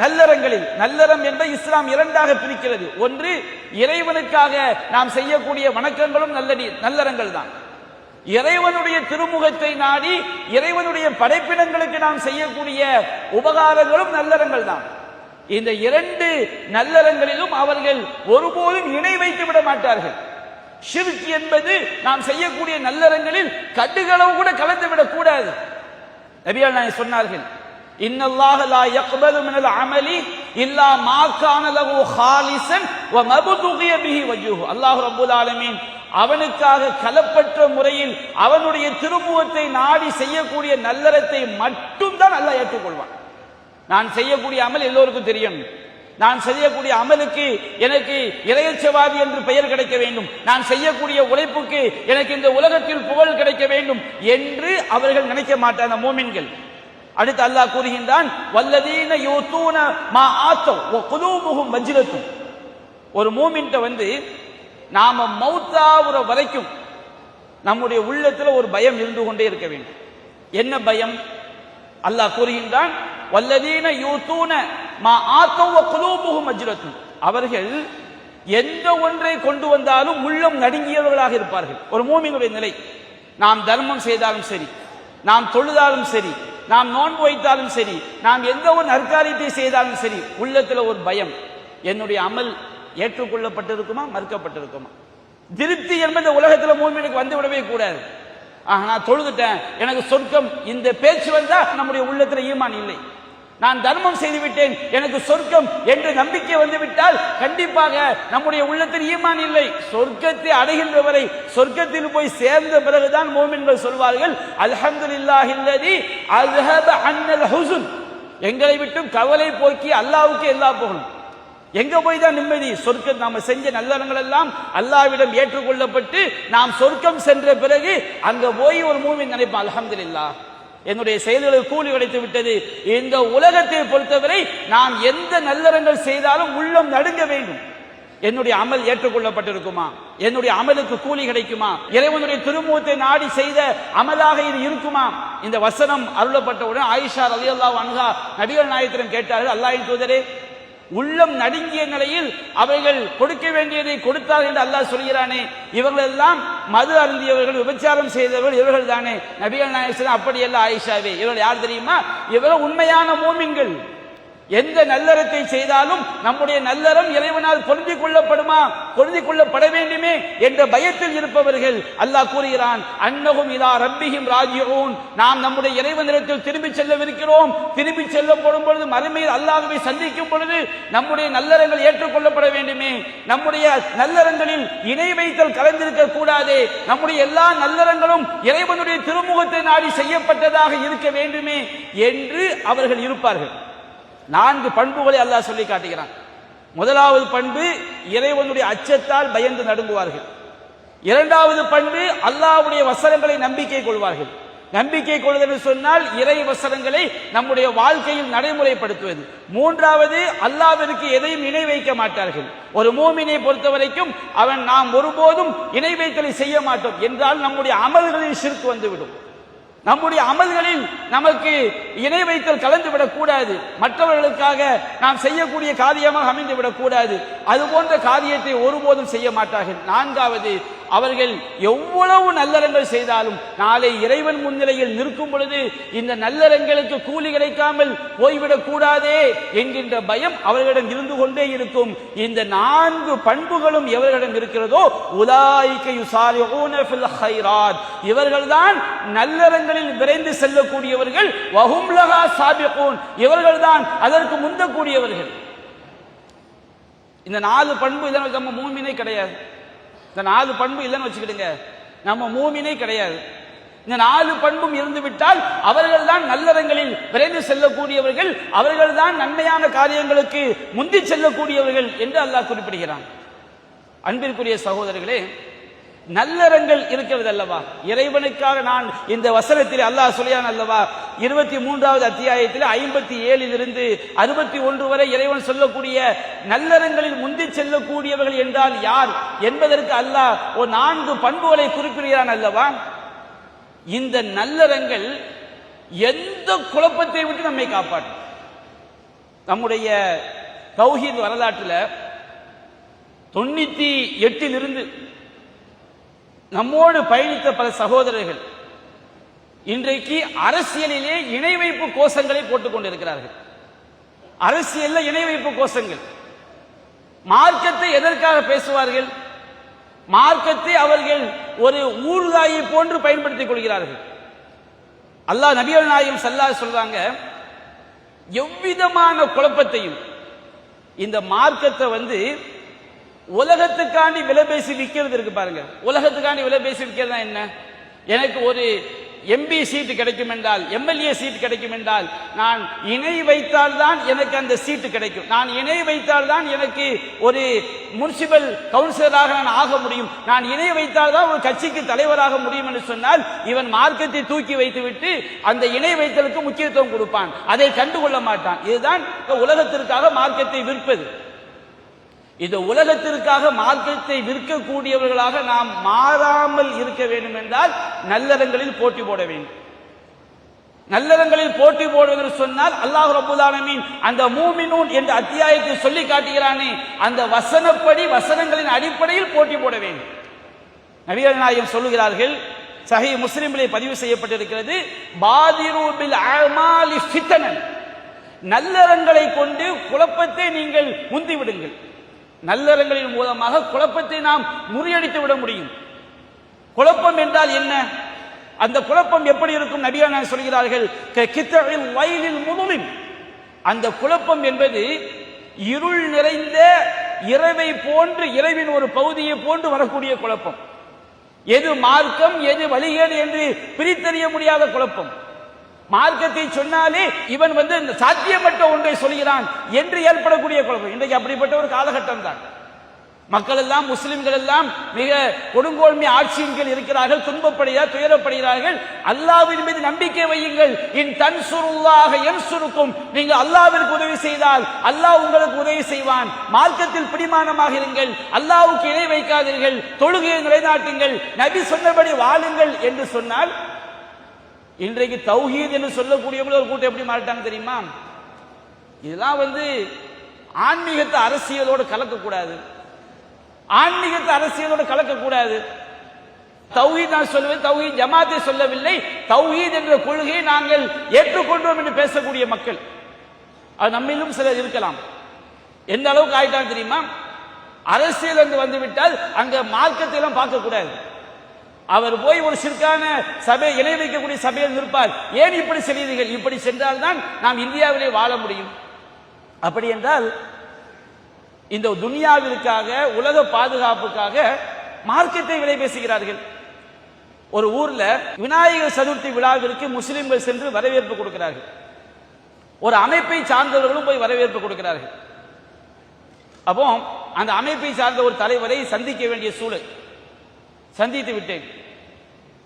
நல்லறங்களில், நல்லறம் என்பதை இஸ்லாம் இரண்டாக பிரிக்கிறது. ஒன்று இறைவனுக்காக நாம் செய்யக்கூடிய வணக்கங்களும் நல்லறங்கள் தான், இறைவனுடைய திருமுகத்தை நாடி இறைவனுடைய படைப்பினங்களுக்கு நாம் செய்யக்கூடிய உபகாரங்களும் நல்லறங்கள் தான். இந்த இரண்டு நல்லறங்களிலும் அவர்கள் ஒருபோதும் இணை வைத்து விட மாட்டார்கள். ஷிர்க் என்பது நாம் செய்யக்கூடிய நல்லறங்களில் கடுகளவு கூட கலந்துவிடக் கூடாது. நபிகள் நாயகம் சொன்னார்கள், இன்னல்லாஹ லா யக்பலு மினல் அமலி இல்லா மா கான லஹு ஹாலிஸன் வ மப்துகிய பிஹி வஜ்ஹு, அல்லாஹ் ரப்பல் ஆலமீன் அவனுக்காக கலப்பற்ற முறையில் அவனுடைய திருமுகத்தை நாடி செய்யக்கூடிய நல்லறத்தை மட்டும் தான் அல்லாஹ் ஏற்றுக்கொள்வான். நான் செய்யக்கூடிய அமல் எல்லோருக்கும் தெரியும், நான் செய்யக்கூடிய அமலுக்கு எனக்கு இறையச்சவாதி என்று பெயர் கிடைக்க வேண்டும், நான் செய்யக்கூடிய உழைப்புக்கு எனக்கு இந்த உலகத்தில் புகழ் கிடைக்க வேண்டும் என்று அவர்கள் நினைக்க மாட்டாங்க மூமின்கள். அடுத்து அல்லாஹ் கூறுகின்றான், வல்லதீன யூதூன மா ஆத்தவ் வ குலூபுஹும் வஜ்ரத்தும், ஒரு மூமின்ட்ட வந்து நாம மௌத்தாவுற வரைக்கும் நம்முடைய உள்ளத்துல ஒரு பயம் இருந்து கொண்டே இருக்க வேண்டும். என்ன பயம்? அல்லாஹ் கூறுகின்றான், வல்லதீன யூதூன மா ஆத்தவ் வ குலூபுஹும் வஜ்ரத்தும், அவர்கள் எந்த ஒன்றை கொண்டு வந்தாலும் உள்ளம் நடுங்கியவர்களாக இருப்பார்கள். ஒரு மூமினுடைய நிலை, நாம் தர்மம் செய்தாலும் சரி, நாம் தொழுதாலும் சரி, நாம் நோன்பு வைத்தாலும் சரி, நாம் எந்த ஒரு நற்காரியத்தை செய்தாலும் சரி, உள்ளத்துல ஒரு பயம், என்னுடைய அமல் ஏற்றுக்கொள்ளப்பட்டிருக்குமா மறுக்கப்பட்டிருக்குமா? திருப்தி என்பது உலகத்துல மூமினுக்கு வந்து விடவே கூடாது. நான் தொழுதுட்டேன் எனக்கு சொர்க்கம், இந்த பேச்சு வந்தா நம்முடைய உள்ளத்துல ஈமான் இல்லை. நான் தர்மம் செய்து விட்டேன் எனக்கு சொர்க்கம் என்று நம்பிக்கை வந்துவிட்டால் கண்டிப்பாக நம்முடைய உள்ளத்தில் ஈமான் இல்லை. சொர்க்கத்தை அடைகின்ற வரை, சொர்க்கத்தில் போய் சேர்ந்த பிறகுதான் மோமின்கள் சொல்வார்கள், அல்ஹம்துலில்லாஹில்லதி அஸ்ஹப அன்னல் ஹுஸ்ன், எங்களை விட்டும் கவலை போக்கி அல்லாஹ்வுக்கு எல்லா புகழும். எங்க போய் தான் நிம்மதி? சொர்க்கம். நாம செஞ்ச நல்லறங்கள் எல்லாம் அல்லாஹ்விடம் ஏற்றுக்கொள்ளப்பட்டு நாம் சொர்க்கம் சென்ற பிறகு அங்க போய் ஒரு மூமின் நினைப்பான், அல்ஹம்துலில்லாஹ் என்னுடைய செயல்களுக்கு கூலி கிடைத்து விட்டது. இந்த உலகத்தை பொறுத்தவரை நாம் எந்த நல்லறங்கள் செய்தாலும் உள்ளம் நடுங்க வேண்டும். என்னுடைய அமல் ஏற்றுக்கொள்ளப்பட்டிருக்குமா, என்னுடைய அமலுக்கு கூலி கிடைக்குமா, இறைவனுடைய திருமுகத்தை நாடி செய்த அமலாக இது இருக்குமா? இந்த வசனம் அருளப்பட்டவுடன் ஆயிஷா ரலியல்லாஹு அன்ஹா நபிகள் நாயகத்திடம் கேட்டார்கள், அல்லாஹ்வின் தூதரே, உள்ளம் நடுங்கிய நிலையில் அவைகள் கொடுக்க வேண்டியதை கொடுத்தார் என்று அல்லாஹ் சொல்கிறானே, இவர்கள் எல்லாம் மது அருந்தியவர்கள், விபச்சாரம் செய்தவர்கள் இவர்கள் தானே? நபிகள் நாயகம் அப்படி அல்ல ஆயிஷாவே, இவர்கள் யார் தெரியுமா? இவர்கள் உண்மையான மூமின்கள். எந்த நல்லறத்தை செய்தாலும் நம்முடைய நல்லறம் இறைவனால் பொருந்திக் கொள்ளப்படுமா, பொருந்திக் கொள்ளப்பட வேண்டுமே என்ற பயத்தில் இருப்பவர்கள். அல்லாஹ் கூறுகிறான், அன்னஹும் இலா ரப்பிஹிம் ராஜிஊன், நாம் நம்முடைய இறைவனிடத்தில் திரும்பி செல்லவிருக்கிறோம். திரும்பி செல்லப்படும் பொழுது மறுமையில் அல்லாஹ்வை சந்திக்கும் பொழுது நம்முடைய நல்லறங்கள் ஏற்றுக்கொள்ளப்பட வேண்டுமே, நம்முடைய நல்லறங்களில் இணை வைத்தல் கலந்திருக்க கூடாதே, நம்முடைய எல்லா நல்லறங்களும் இறைவனுடைய திருமுகத்தை நாடி செய்யப்பட்டதாக இருக்க வேண்டுமே என்று அவர்கள் இருப்பார்கள். 4 பண்புகளை அல்லாஹ் சொல்லி காட்டுகிறான். முதலாவது பண்பு, இறைவனுடைய அச்சத்தால் பயந்து நடுங்குவார்கள். இரண்டாவது பண்பு, அல்லாஹ்வுடைய வசனங்களை நம்பிக்கை கொள்வார்கள். நம்பிக்கை கொள்ளுதல் சொன்னால் இறை வசனங்களை நம்முடைய வாழ்க்கையில் நடைமுறைப்படுத்துவது. மூன்றாவது, அல்லாஹ்விற்கு எதையும் இணை வைக்க மாட்டார்கள். ஒரு மூமினை பொறுத்தவரைக்கும் அவன் நாம் ஒருபோதும் இணை வைத்தலை செய்ய மாட்டோம் என்றால் நம்முடைய அமல்களில் ஷிர்க் வந்துவிடும். நம்முடைய அமல்களில் நமக்கு இணை வைத்தல் கலந்துவிடக் கூடாது. மற்றவர்களுக்காக நாம் செய்யக்கூடிய காரியமாக அமைந்துவிடக் கூடாது. அது போன்ற காரியத்தை ஒருபோதும் செய்ய மாட்டார்கள். நான்காவது, அவர்கள் எவ்வளவு நல்லறங்கள் செய்தாலும் நாளை இறைவன் முன்னிலையில் நிற்கும் பொழுது இந்த நல்லறங்களுக்கு கூலி கிடைக்காமல் போய்விடக் கூடாதே என்கின்ற பயம் அவர்களிடம் இருந்து கொண்டே இருக்கும். இந்த 4 பண்புகளும் எவர்களிடம் இருக்கிறதோ உலாயிக யுசாரிஊன ஃபில் கைராத், இவர்கள்தான் நல்லறங்களில் விரைந்து செல்லக்கூடியவர்கள். வஹும் லஹா சாபிகூன், இவர்கள்தான் அதற்கு முந்தக்கூடியவர்கள். இந்த 4 பண்பு இதனால் நம்ம மூமினே கிடையாது. இந்த 4 பண்பு இல்லைன்னு வச்சுக்கிடுங்க, நம்ம மூமினே கிடையாது. இந்த 4 பண்பும் இருந்து விட்டால் அவர்கள் தான் நல்லறங்களில் விரைந்து செல்லக்கூடியவர்கள், அவர்கள் தான் நன்மையான காரியங்களுக்கு முந்தி செல்லக்கூடியவர்கள் என்று அல்லாஹ் குறிப்பிடுகிறான். அன்பிற்குரிய சகோதரர்களே, நல்லறங்கள் இருக்கிறது அல்லவா, இறைவனுக்காக நான் இந்த வசனத்தில் அல்லாஹ் சொல்லியான் அல்லவா, 23வது அத்தியாயத்தில் 57 61 வரை இறைவன் சொல்லக்கூடிய நல்லறங்களில் முந்தி செல்லக்கூடியவர்கள் என்றால் யார் என்பதற்கு அல்லாஹ் ஒரு 4 பண்புகளை குறிப்பிடுகிறான் அல்லவா. இந்த நல்லறங்கள் எந்த குழப்பத்தை விட்டு நம்மை காப்பாற்றும். நம்முடைய தௌஹீத் வரலாற்றில் 98 நம்மோடு பயணித்த பல சகோதரர்கள் இன்றைக்கு அரசியலிலே இணை வைப்பு கோஷங்களை போட்டுக் கொண்டிருக்கிறார்கள். அரசியலில் இணை வைப்பு கோஷங்கள். மார்க்கத்தை எதற்காக பேசுவார்கள்? மார்க்கத்தை அவர்கள் ஒரு ஊர்தாயை போன்று பயன்படுத்திக் கொள்கிறார்கள். அல்லாஹ் நபிகள் நாயகம் ஸல்லல்லாஹு அலைஹி சொல்றாங்க, எவ்விதமான குழப்பத்தையும் இந்த மார்க்கத்தை உலகத்துக்காண்டி விலை பேசி விற்கிறது இருக்கு பாருங்க. உலகத்துக்காண்டி விலை பேசி விற்கிறது என்ன? எனக்கு ஒரு எம்பி சீட்டு கிடைக்கும் என்றால், எம்எல்ஏ சீட் கிடைக்கும் என்றால் நான் இணை வைத்தால் தான் எனக்கு அந்த சீட்டு கிடைக்கும். நான் இணை வைத்தால் தான் எனக்கு ஒரு முனிசிபல் கவுன்சிலராக நான் ஆக முடியும். நான் இணை வைத்தால் தான் ஒரு கட்சிக்கு தலைவராக முடியும் என்று சொன்னால் இவன் மார்க்கத்தை தூக்கி வைத்துவிட்டு அந்த இணை வைத்தலுக்கு முக்கியத்துவம் கொடுப்பான், அதை கண்டுகொள்ள மாட்டான். இதுதான் உலகத்திற்காக மார்க்கத்தை விற்பது. இந்த உலகத்திற்காக மார்க்கத்தை விற்கக்கூடியவர்களாக நாம் மாறாமல் இருக்க வேண்டும் என்றால் நல்லறங்களில் போட்டி போட வேண்டும். நல்லறங்களில் போட்டி போடுவது சொன்னால் அல்லாஹ் ரப்பல் ஆலமீன் அந்த மூமினூன் என்ற அத்தியாயத்தை சொல்லி காட்டுகிறானே, அந்த வசனப்படி வசனங்களின் அடிப்படையில் போட்டி போட வேண்டும். நபிகள் நாயகம் சொல்லுகிறார்கள், சஹீஹ் முஸ்லிமிலே பதிவு செய்யப்பட்டிருக்கிறது, பாதிரு பில் அமாலி ஃபித்னன், நல்லறங்களை கொண்டு குழப்பத்தை நீங்கள் முந்தி விடுங்கள். நல்லறங்களின் மூலமாக குழப்பத்தை நாம் முறியடித்து விட முடியும். குழப்பம் என்றால் என்ன? அந்த குழப்பம் எப்படி இருக்கும்? நபிகள் நாயகம் சொல்கிறார்கள், கித்தஇல் வைலில் முதுலிம், அந்த குழப்பம் என்பது இருள் நிறைந்த இரவை போன்று, இரவின் ஒரு பகுதியை போன்று வரக்கூடிய குழப்பம். எது மார்க்கம் எது வழிகேடு என்று பிரித்தறிய முடியாத குழப்பம். மார்க்கத்தை சொன்னாலே இவன் சாத்தியமற்ற ஒன்றை சொல்கிறான் என்று ஏற்படக்கூடிய குழப்பம். இன்றைக்கு அப்படிப்பட்ட ஒரு காலகட்டம் தான். மக்கள் எல்லாம், முஸ்லிம்கள் எல்லாம் மிக கொடுங்கோன்மை ஆட்சியின் கீழ் இருக்கிறார்கள், துன்பப்படுகிறார்கள், துயரப்படுகிறார்கள். அல்லாஹ்வின் மீது நம்பிக்கை வையுங்கள். இன் தன்சுருல்லாஹ யன்சுருக்கும், நீங்கள் அல்லாஹ்விற்கு உதவி செய்தால் அல்லாஹ் உங்களுக்கு உதவி செய்வான். மார்க்கத்தில் பிடிமானமாக இருங்கள், அல்லாஹ்வுக்கு இணை வைக்காதீர்கள், தொழுகையை நிலைநாட்டுங்கள், நபி சொன்னபடி வாழுங்கள் என்று சொன்னால், இன்றைக்கு தௌஹீத் என்று சொல்லக்கூடியவங்க ஒரு கூட்டம் எப்படி மாறிட்டாங்க தெரியுமா? இதெல்லாம் ஆன்மீகத்தை அரசியலோடு கலக்கக்கூடாது, ஆன்மீகத்தை அரசியலோடு கலக்கக்கூடாது. தௌஹீத் நான் சொல்லுவேன், தௌஹீத் ஜமாத்தை சொல்லவில்லை, தௌஹீத் என்ற கொள்கையை நாங்கள் ஏற்றுக்கொண்டோம் என்று பேசக்கூடிய மக்கள் அது நம்மிலும் சிலர் இருக்கலாம். எந்த அளவுக்கு ஆயிட்டாங்க தெரியுமா? அரசியல் என்று வந்துவிட்டால் அங்க மார்க்கத்தை எல்லாம் பார்க்க கூடாது. அவர் போய் ஒரு சிற்கான சபை, இணை வைக்கக்கூடிய சபையில் இருப்பார். ஏன் இப்படி செய்தீர்கள்? இப்படி சென்றால் தான் நாம் இந்தியாவிலே வாழ முடியும். அப்படி என்றால் இந்த துனியாவிற்காக, உலக பாதுகாப்புக்காக மார்க்கத்தை விலை பேசுகிறார்கள். ஒரு ஊர்ல விநாயகர் சதுர்த்தி விழாவிற்கு முஸ்லிம்கள் சென்று வரவேற்பு கொடுக்கிறார்கள். ஒரு அமைப்பை சார்ந்தவர்களும் போய் வரவேற்பு கொடுக்கிறார்கள். அப்போ அந்த அமைப்பை சார்ந்த ஒரு தலைவரை சந்திக்க வேண்டிய சூழல், சந்தித்து விட்டேன்.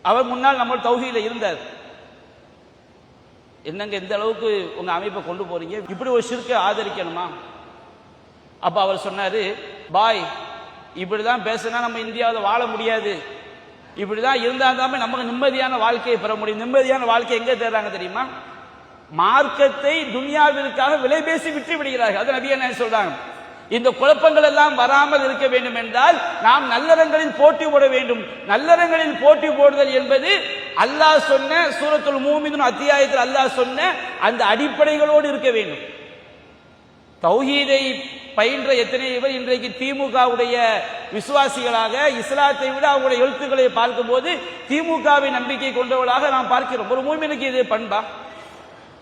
அவர் முன்னால் நம்ம தௌஹீத்ல இருந்தார். என்னங்க எந்த அளவுக்கு உங்க அமைப்பை கொண்டு போறீங்க, இப்படி ஒரு ஷிர்க்கை ஆதரிக்கணுமா? அப்ப அவர் சொன்னாரு, பாய் இப்படிதான் பேசினா நம்ம இந்தியாவில் வாழ முடியாது, இப்படிதான் இருந்தால் நமக்கு நிம்மதியான வாழ்க்கையை பெற முடியும். நிம்மதியான வாழ்க்கை எங்க தேடுறாங்க தெரியுமா? மார்க்கத்தை துனியாவிற்காக விலை பேசி விட்டு விடுகிறார்கள். அது நபி என்ன சொல்றாங்க? இந்த குழப்பங்கள் எல்லாம் வராமல் இருக்க வேண்டும் என்றால் நாம் நல்லறங்களில் போட்டி போட வேண்டும். நல்லறங்களில் போட்டி போடுதல் என்பது அல்லாஹ் சொன்ன சூரத்துல் மூமினூன் அத்தியாயத்தில் அல்லாஹ் சொன்ன அந்த அடிப்படைகளோடு இருக்க வேண்டும். தௌஹீதை பயின்ற எத்தனை பேர் இன்றைக்கு திமுகவுடைய விசுவாசிகளாக, இஸ்லாத்தை விட அவங்களுடைய எழுத்துக்களை பார்க்கும் போது திமுகவை நம்பிக்கை கொண்டவர்களாக நாம் பார்க்கிறோம். ஒரு மூமினுக்கு இது பண்பா?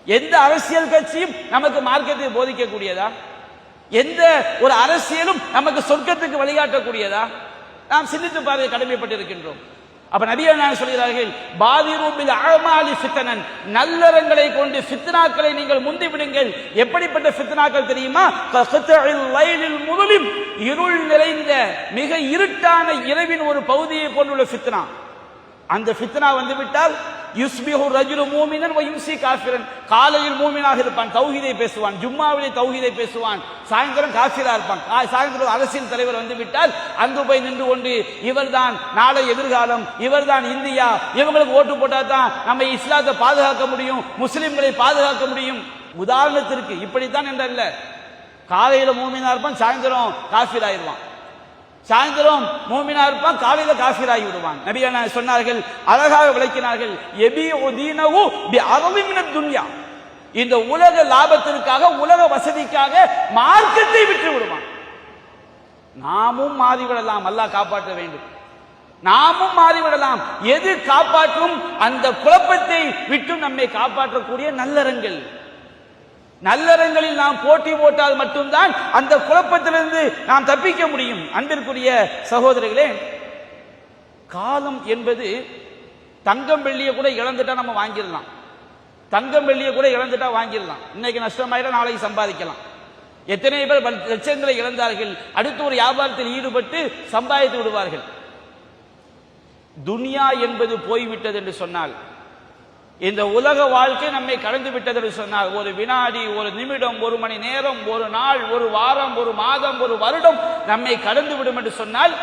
எந்த அரசியல் கட்சியும் நமக்கு மார்க்கத்தை போதிக்கக்கூடியதா? எந்த ஒரு அரசியலும் நமக்கு சொர்க்கத்துக்கு வழிகாட்டக்கூடியதா? நாம் சிந்தித்து பார்க்க கடமைப்பட்டிருக்கின்றோம். அப்ப நபி என்ன சொல்கிறார்கள்? பாதிரு பில் அஅமாலி ஃபித்னன், நல்லறங்களை கொண்டு ஃபித்னாக்களை நீங்கள் முந்தி விடுங்கள். எப்படிப்பட்ட ஃபித்னாக்கள் தெரியுமா? கத்இல் லைலில் முظلم, இருள் நிறைந்த மிக இருட்டான இரவின் ஒரு பகுதியை போன்றுள்ள ஃபித்னா. அந்த ஃபித்னா வந்து விட்டால் யுஸ்பிஹு ரஜுலு மூமினன் வ யும்சி காஃபிரன், காலையில் மூமினாக இருப்பான், தௌஹீதை பேசுவான், ஜும்மாவிலே தௌஹீதை பேசுவான், சாயந்தரம் காஃபிரா இருப்பான். சாயந்தரம் அரசியல் தலைவர் வந்து விட்டால் அங்கு போய் நின்று கொண்டு இவர்தான் நாளை எதிர்காலம், இவர்தான் இந்தியா, இவங்களுக்கு ஓட்டு போட்டா தான் நம்ம இஸ்லாத்தை பாதுகாக்க முடியும், முஸ்லிம்களை பாதுகாக்க முடியும். உதாரணத்திற்கு இப்படித்தான் என்றல்ல, காலையில மூமினா இருப்பான், சாயந்தரம் காஃபிர் ஆயிடுவான், சாயந்தரம் மூமினா இருப்பான், காலையில காஃபிராகி விடுவான். நபி என்ன சொன்னார்கள்? அழகாக விளக்கினார்கள். யபீஉ தீனஹு பிஅர்தி மினத் துன்யா, இந்த உலக லாபத்திற்காக, உலக வசதிக்காக மார்க்கத்தை விட்டு விடுவான். நாமும் மாறிவிடலாம், அல்லாஹ் காப்பாற்ற வேண்டும். நாமும் மாறிவிடலாம். எது காப்பாற்றும்? அந்த குழப்பத்தை விட்டு நம்மை காப்பாற்றக்கூடிய நல்லறங்கள். நல்லறங்களில் நாம் போட்டி போட்டால் மட்டும்தான் அந்த குழப்பத்திலிருந்து நாம் தப்பிக்க முடியும். அன்பிற்குரிய சகோதரர்களே, காலம் என்பது தங்கம் வெள்ளியை கூட இழந்துட்டா நம்ம வாங்கிடலாம். தங்கம் வெள்ளியை கூட இழந்துட்டா வாங்கிடலாம். இன்னைக்கு நஷ்டமாயிரம், நாளைக்கு சம்பாதிக்கலாம். எத்தனை பேர் லட்சங்களை இழந்தார்கள், அடுத்து ஒரு வியாபாரத்தில் ஈடுபட்டு சம்பாதித்து விடுவார்கள். துனியா என்பது போய்விட்டது என்று சொன்னால், இந்த உலக வாழ்க்கை நம்மை கடந்து விட்டது என்று சொன்னால், ஒரு வினாடி, ஒரு நிமிடம், ஒரு மணி நேரம், ஒரு நாள், ஒரு வாரம், ஒரு மாதம், ஒரு வருடம் நம்மை கடந்து விடும் என்று சொன்னால்,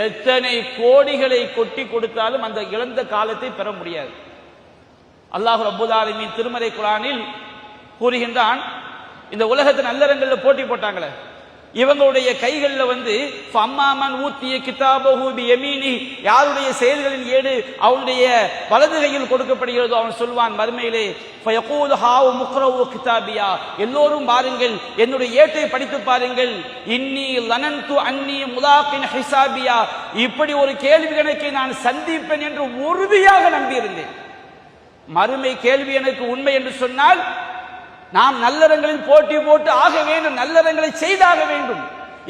எத்தனை கோடிகளை கொட்டி கொடுத்தாலும் அந்த இழந்த காலத்தை பெற முடியாது. அல்லாஹ் ரப்பல் ஆலமீன் திருமறை குர்ஆனில் கூறுகின்றான், இந்த உலகத்தின் நல்லறங்கள்ல போட்டி போட்டாங்களே, இவங்களுடைய கைகள்ல ஃபம்மாமன் ஊத்திய கிதாபஹு பியமீனி, யாருடைய செயல்களின் ஏடு அவனுடைய வலது கையில் கொடுக்கப்படுகிறதோ அவன் சொல்வான் மறுமையிலே, ஃபயகூல் ஹாவு முக்ரவு கிதாபியா, எல்லோரும் பாருங்கள், என்னுடைய ஏட்டை படித்து பாருங்கள், இன்னி லனன்து அன்னி முலாகின் ஹிசாபியா, இப்படி ஒரு கேள்வி கணக்கை நான் சந்திப்பேன் என்று உறுதியாக நம்பியிருந்தேன். மறுமை கேள்வி எனக்கு உண்மை என்று சொன்னால் நாம் நல்லறங்களில் போட்டி போட்டு ஆக வேண்டும், நல்லறங்களை செய்தாக வேண்டும்.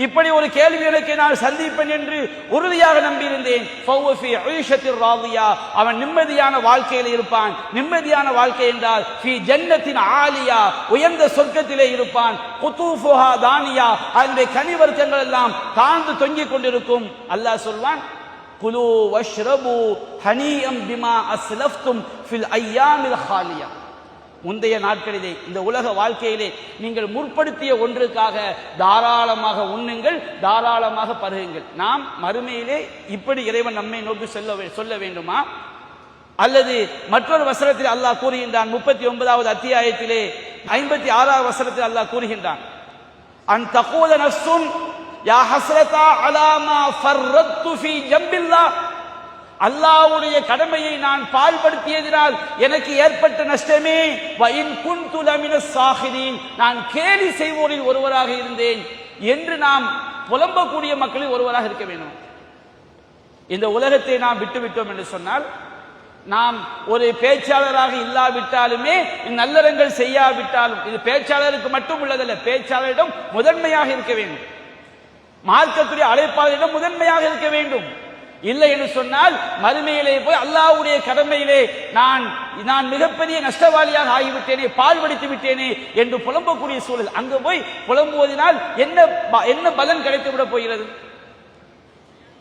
இப்படி ஒரு கேள்வி எனக்கு நான் சந்திப்பேன் என்று உறுதியாக நம்பியிருந்தேன். அவன் நிம்மதியான வாழ்க்கையில் இருப்பான். நிம்மதியான வாழ்க்கை என்றால் ஜன்னத்தின் ஆலியா, உயர்ந்த சொர்க்கத்திலே இருப்பான். குதூஃபுஹா தானியா, அதனுடைய கனிவர்க்கங்கள் எல்லாம் தாழ்ந்து தொங்கிக் கொண்டிருக்கும். அல்லாஹ் சொல்வான், குலு வஷ்ரபு ஹனீஅம் பிமா அஸ்லஃப்தும் ஃபில் அய்யாமில் ஹாலியா. முந்தைய நாட்களிலே இந்த உலக வாழ்க்கையிலே நீங்கள் முற்படுத்திய ஒன்றுக்காக தாராளமாக உண்ணுங்கள், தாராளமாக பருகுங்கள். நாம் மறுமையிலே இப்படி இறைவன் நம்மை நோக்கி சொல்ல வேண்டுமா? அல்லது மற்றொரு வசனத்தில் அல்லாஹ் கூறுகின்றான், 39வது அத்தியாயத்திலே 56வது வசனத்தில் அல்லாஹ் கூறுகின்றான், அன் தகூல நஃப்ஸுன் யா ஹஸ்ரதா அலா மா ஃபர்ரத்து ஃபீ ஜம்பில்லாஹ். அல்லாஹ்வுடைய கடமையை நான் பால்படுத்தியதினால் எனக்கு ஏற்பட்ட நஷ்டமே. வ இன் குன்து லமினஸ் சாஹிரீன், நான் கேலி செய்வோரில் ஒருவராக இருந்தேன் என்று நாம் புலம்பக்கூடிய மக்களில் ஒருவராக இருக்க வேண்டும். இந்த உலகத்தை நாம் விட்டுவிட்டோம் என்று சொன்னால், நாம் ஒரு பேச்சாளராக இல்லாவிட்டாலுமே, நல்லறங்கள் செய்யாவிட்டாலும், இது பேச்சாளருக்கு மட்டும் உள்ளதல்ல, பேச்சாளரிடம் முதன்மையாக இருக்க வேண்டும். மார்க்கத்துடைய அழைப்பாளரிடம் முதன்மையாக இருக்க வேண்டும். இல்லை என்று சொன்னால் மறுமையிலே போய் அல்லாஹ்வுடைய கடமையிலே நான் மிகப்பெரிய நஷ்டவாளியாக ஆகிவிட்டேனே, பால்வடித்து விட்டேனே என்று புலம்பக்கூடிய சூழல். அங்கு போய் புலம்புவதனால் என்ன பலன் கிடைத்து விட போகிறது?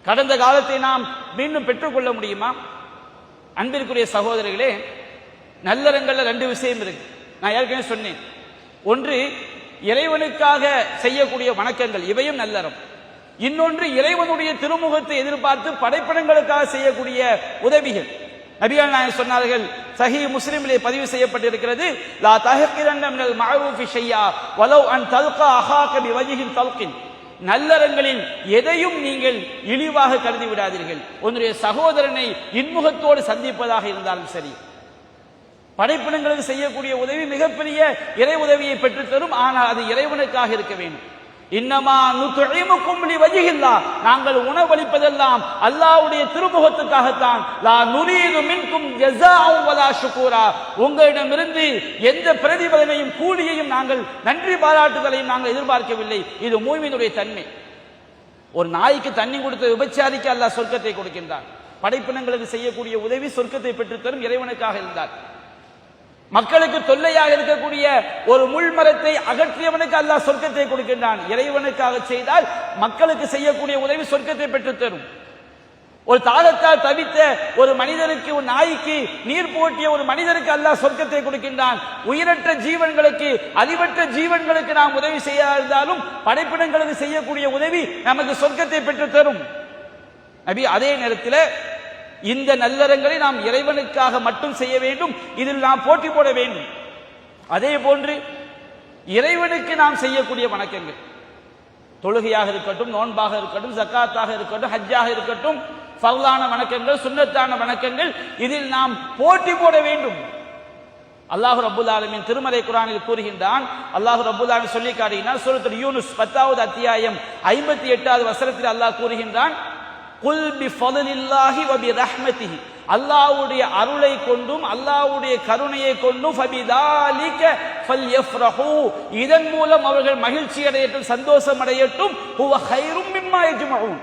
கடந்த காலத்தை நாம் மீண்டும் பெற்றுக்கொள்ள முடியுமா? அன்பிற்குரிய சகோதரர்களே, நல்லறங்கள்ல 2 விஷயம் இருக்கு. நான் ஏற்கனவே சொன்னேன். ஒன்று இறைவனுக்காக செய்யக்கூடிய வணக்கங்கள், இவையும் நல்லறம். இன்னொன்று இறைவனுடைய திருமுகத்தை எதிர்பார்த்து படைப்பிடங்களுக்காக செய்யக்கூடிய உதவிகள். நபிகள் நாயகம் சொன்னார்கள், சஹீஹ் முஸ்லிமிலே பதிவு செய்யப்பட்டிருக்கிறது, லா தஹ்கிரன்ன மினல் மஅரூஃபி ஷையா வலவ் அன் தல்கா அஹாக பிவஜ்ஹின் தல்கின். நல்லறங்களில் எதையும் நீங்கள் இழிவாக கருதி விடாதீர்கள். உன்னுடைய சகோதரனை இன்முகத்தோடு சந்திப்பதாக இருந்தாலும் சரி. படைப்பிடங்களுக்கு செய்யக்கூடிய உதவி மிகப்பெரிய இறை உதவியை பெற்றுத்தரும். ஆனால் அது இறைவனுக்காக இருக்க வேண்டும். இன்னமா நுத்இமுக்கும் லிவஜ்ஹில்லாஹ், நாங்கள் உணவளிப்பதெல்லாம் அல்லாஹ்வுடைய திருமுகத்துக்காகத்தான். லா நுரீது மின்கும் ஜஸாஅன் வலா ஷுகூரா, உங்களிடமிருந்து எந்த பிரதிபலனையும் கூலியையும் நாங்கள் நன்றி பாராட்டுதலையும் நாங்கள் எதிர்பார்க்கவில்லை. இது மூமினுடைய தன்மை. ஒரு நாய்க்கு தண்ணி கொடுத்த விபச்சாரிக்கு அல்லாஹ் சொர்க்கத்தை கொடுக்கின்றான். படைப்பினங்களுக்கு செய்யக்கூடிய உதவி சொர்க்கத்தை பெற்றுத்தரும் இறைவனுக்காக இருந்தார். மக்களுக்கு தொல்லையாக இருக்கக்கூடிய ஒரு முள்மரத்தை அகற்றியவனுக்கு அல்லாஹ் சொர்க்கத்தை கொடுக்கின்றான். இறைவனுக்காக செய்தால் மக்களுக்கு செய்யக்கூடிய உதவி சொர்க்கத்தை பெற்றுத்தரும். ஒரு தாகத்தால் தவித்த ஒரு மனிதனுக்கு, ஒரு நாய்க்கு நீர் போட்டிய ஒரு மனிதனுக்கு அல்லாஹ் சொர்க்கத்தை கொடுக்கின்றான். உயிரற்ற ஜீவன்களுக்கு, அறிவற்ற ஜீவன்களுக்கு நாம் உதவி செய்யாதிருந்தாலும் படைப்பிடங்களுக்கு செய்யக்கூடிய உதவி நமக்கு சொர்க்கத்தை பெற்றுத்தரும். நபி அதே நேரத்தில் இந்த நல்லறங்களை நாம் இறைவனுக்காக மட்டும் செய்ய வேண்டும், இதில் நாம் போட்டி போட வேண்டும். அதே போன்று இறைவனுக்கு நாம் செய்யக்கூடிய வணக்கங்கள், தொழுகையாக இருக்கட்டும், நோன்பாக இருக்கட்டும், ஜக்காத்தாக இருக்கட்டும், ஹஜ்ஜாக இருக்கட்டும், ஃபர்லான வணக்கங்கள், சுன்னத்தான வணக்கங்கள், இதில் நாம் போட்டி போட வேண்டும். அல்லாஹ் ரப்புல் ஆலமீன் திருமறை குர்ஆனில் கூறுகின்றான். அல்லாஹ் ரப்புல் ஆலமீன் சொல்லி காட்டுகிறான். சூரத்துல் யூனுஸ் 10வது அத்தியாயம் 58வது வசனத்தில் அல்லாஹ் கூறுகின்றான், குல் பிஃபலில்லாஹி வ பிரஹ்மத்திஹி, அல்லாஹ்வுடைய அருளை கொண்டும் அல்லாஹ்வுடைய கருணையை கொண்டும் ஃபபிதாலிக ஃபல்யஃப்ரஹு, இதன் மூலம் அவர்கள் மகிழ்ச்சி அடையட்டும், சந்தோஷம் அடையட்டும். ஹுவ கைரும் மிம்மா யஜ்மஊன்,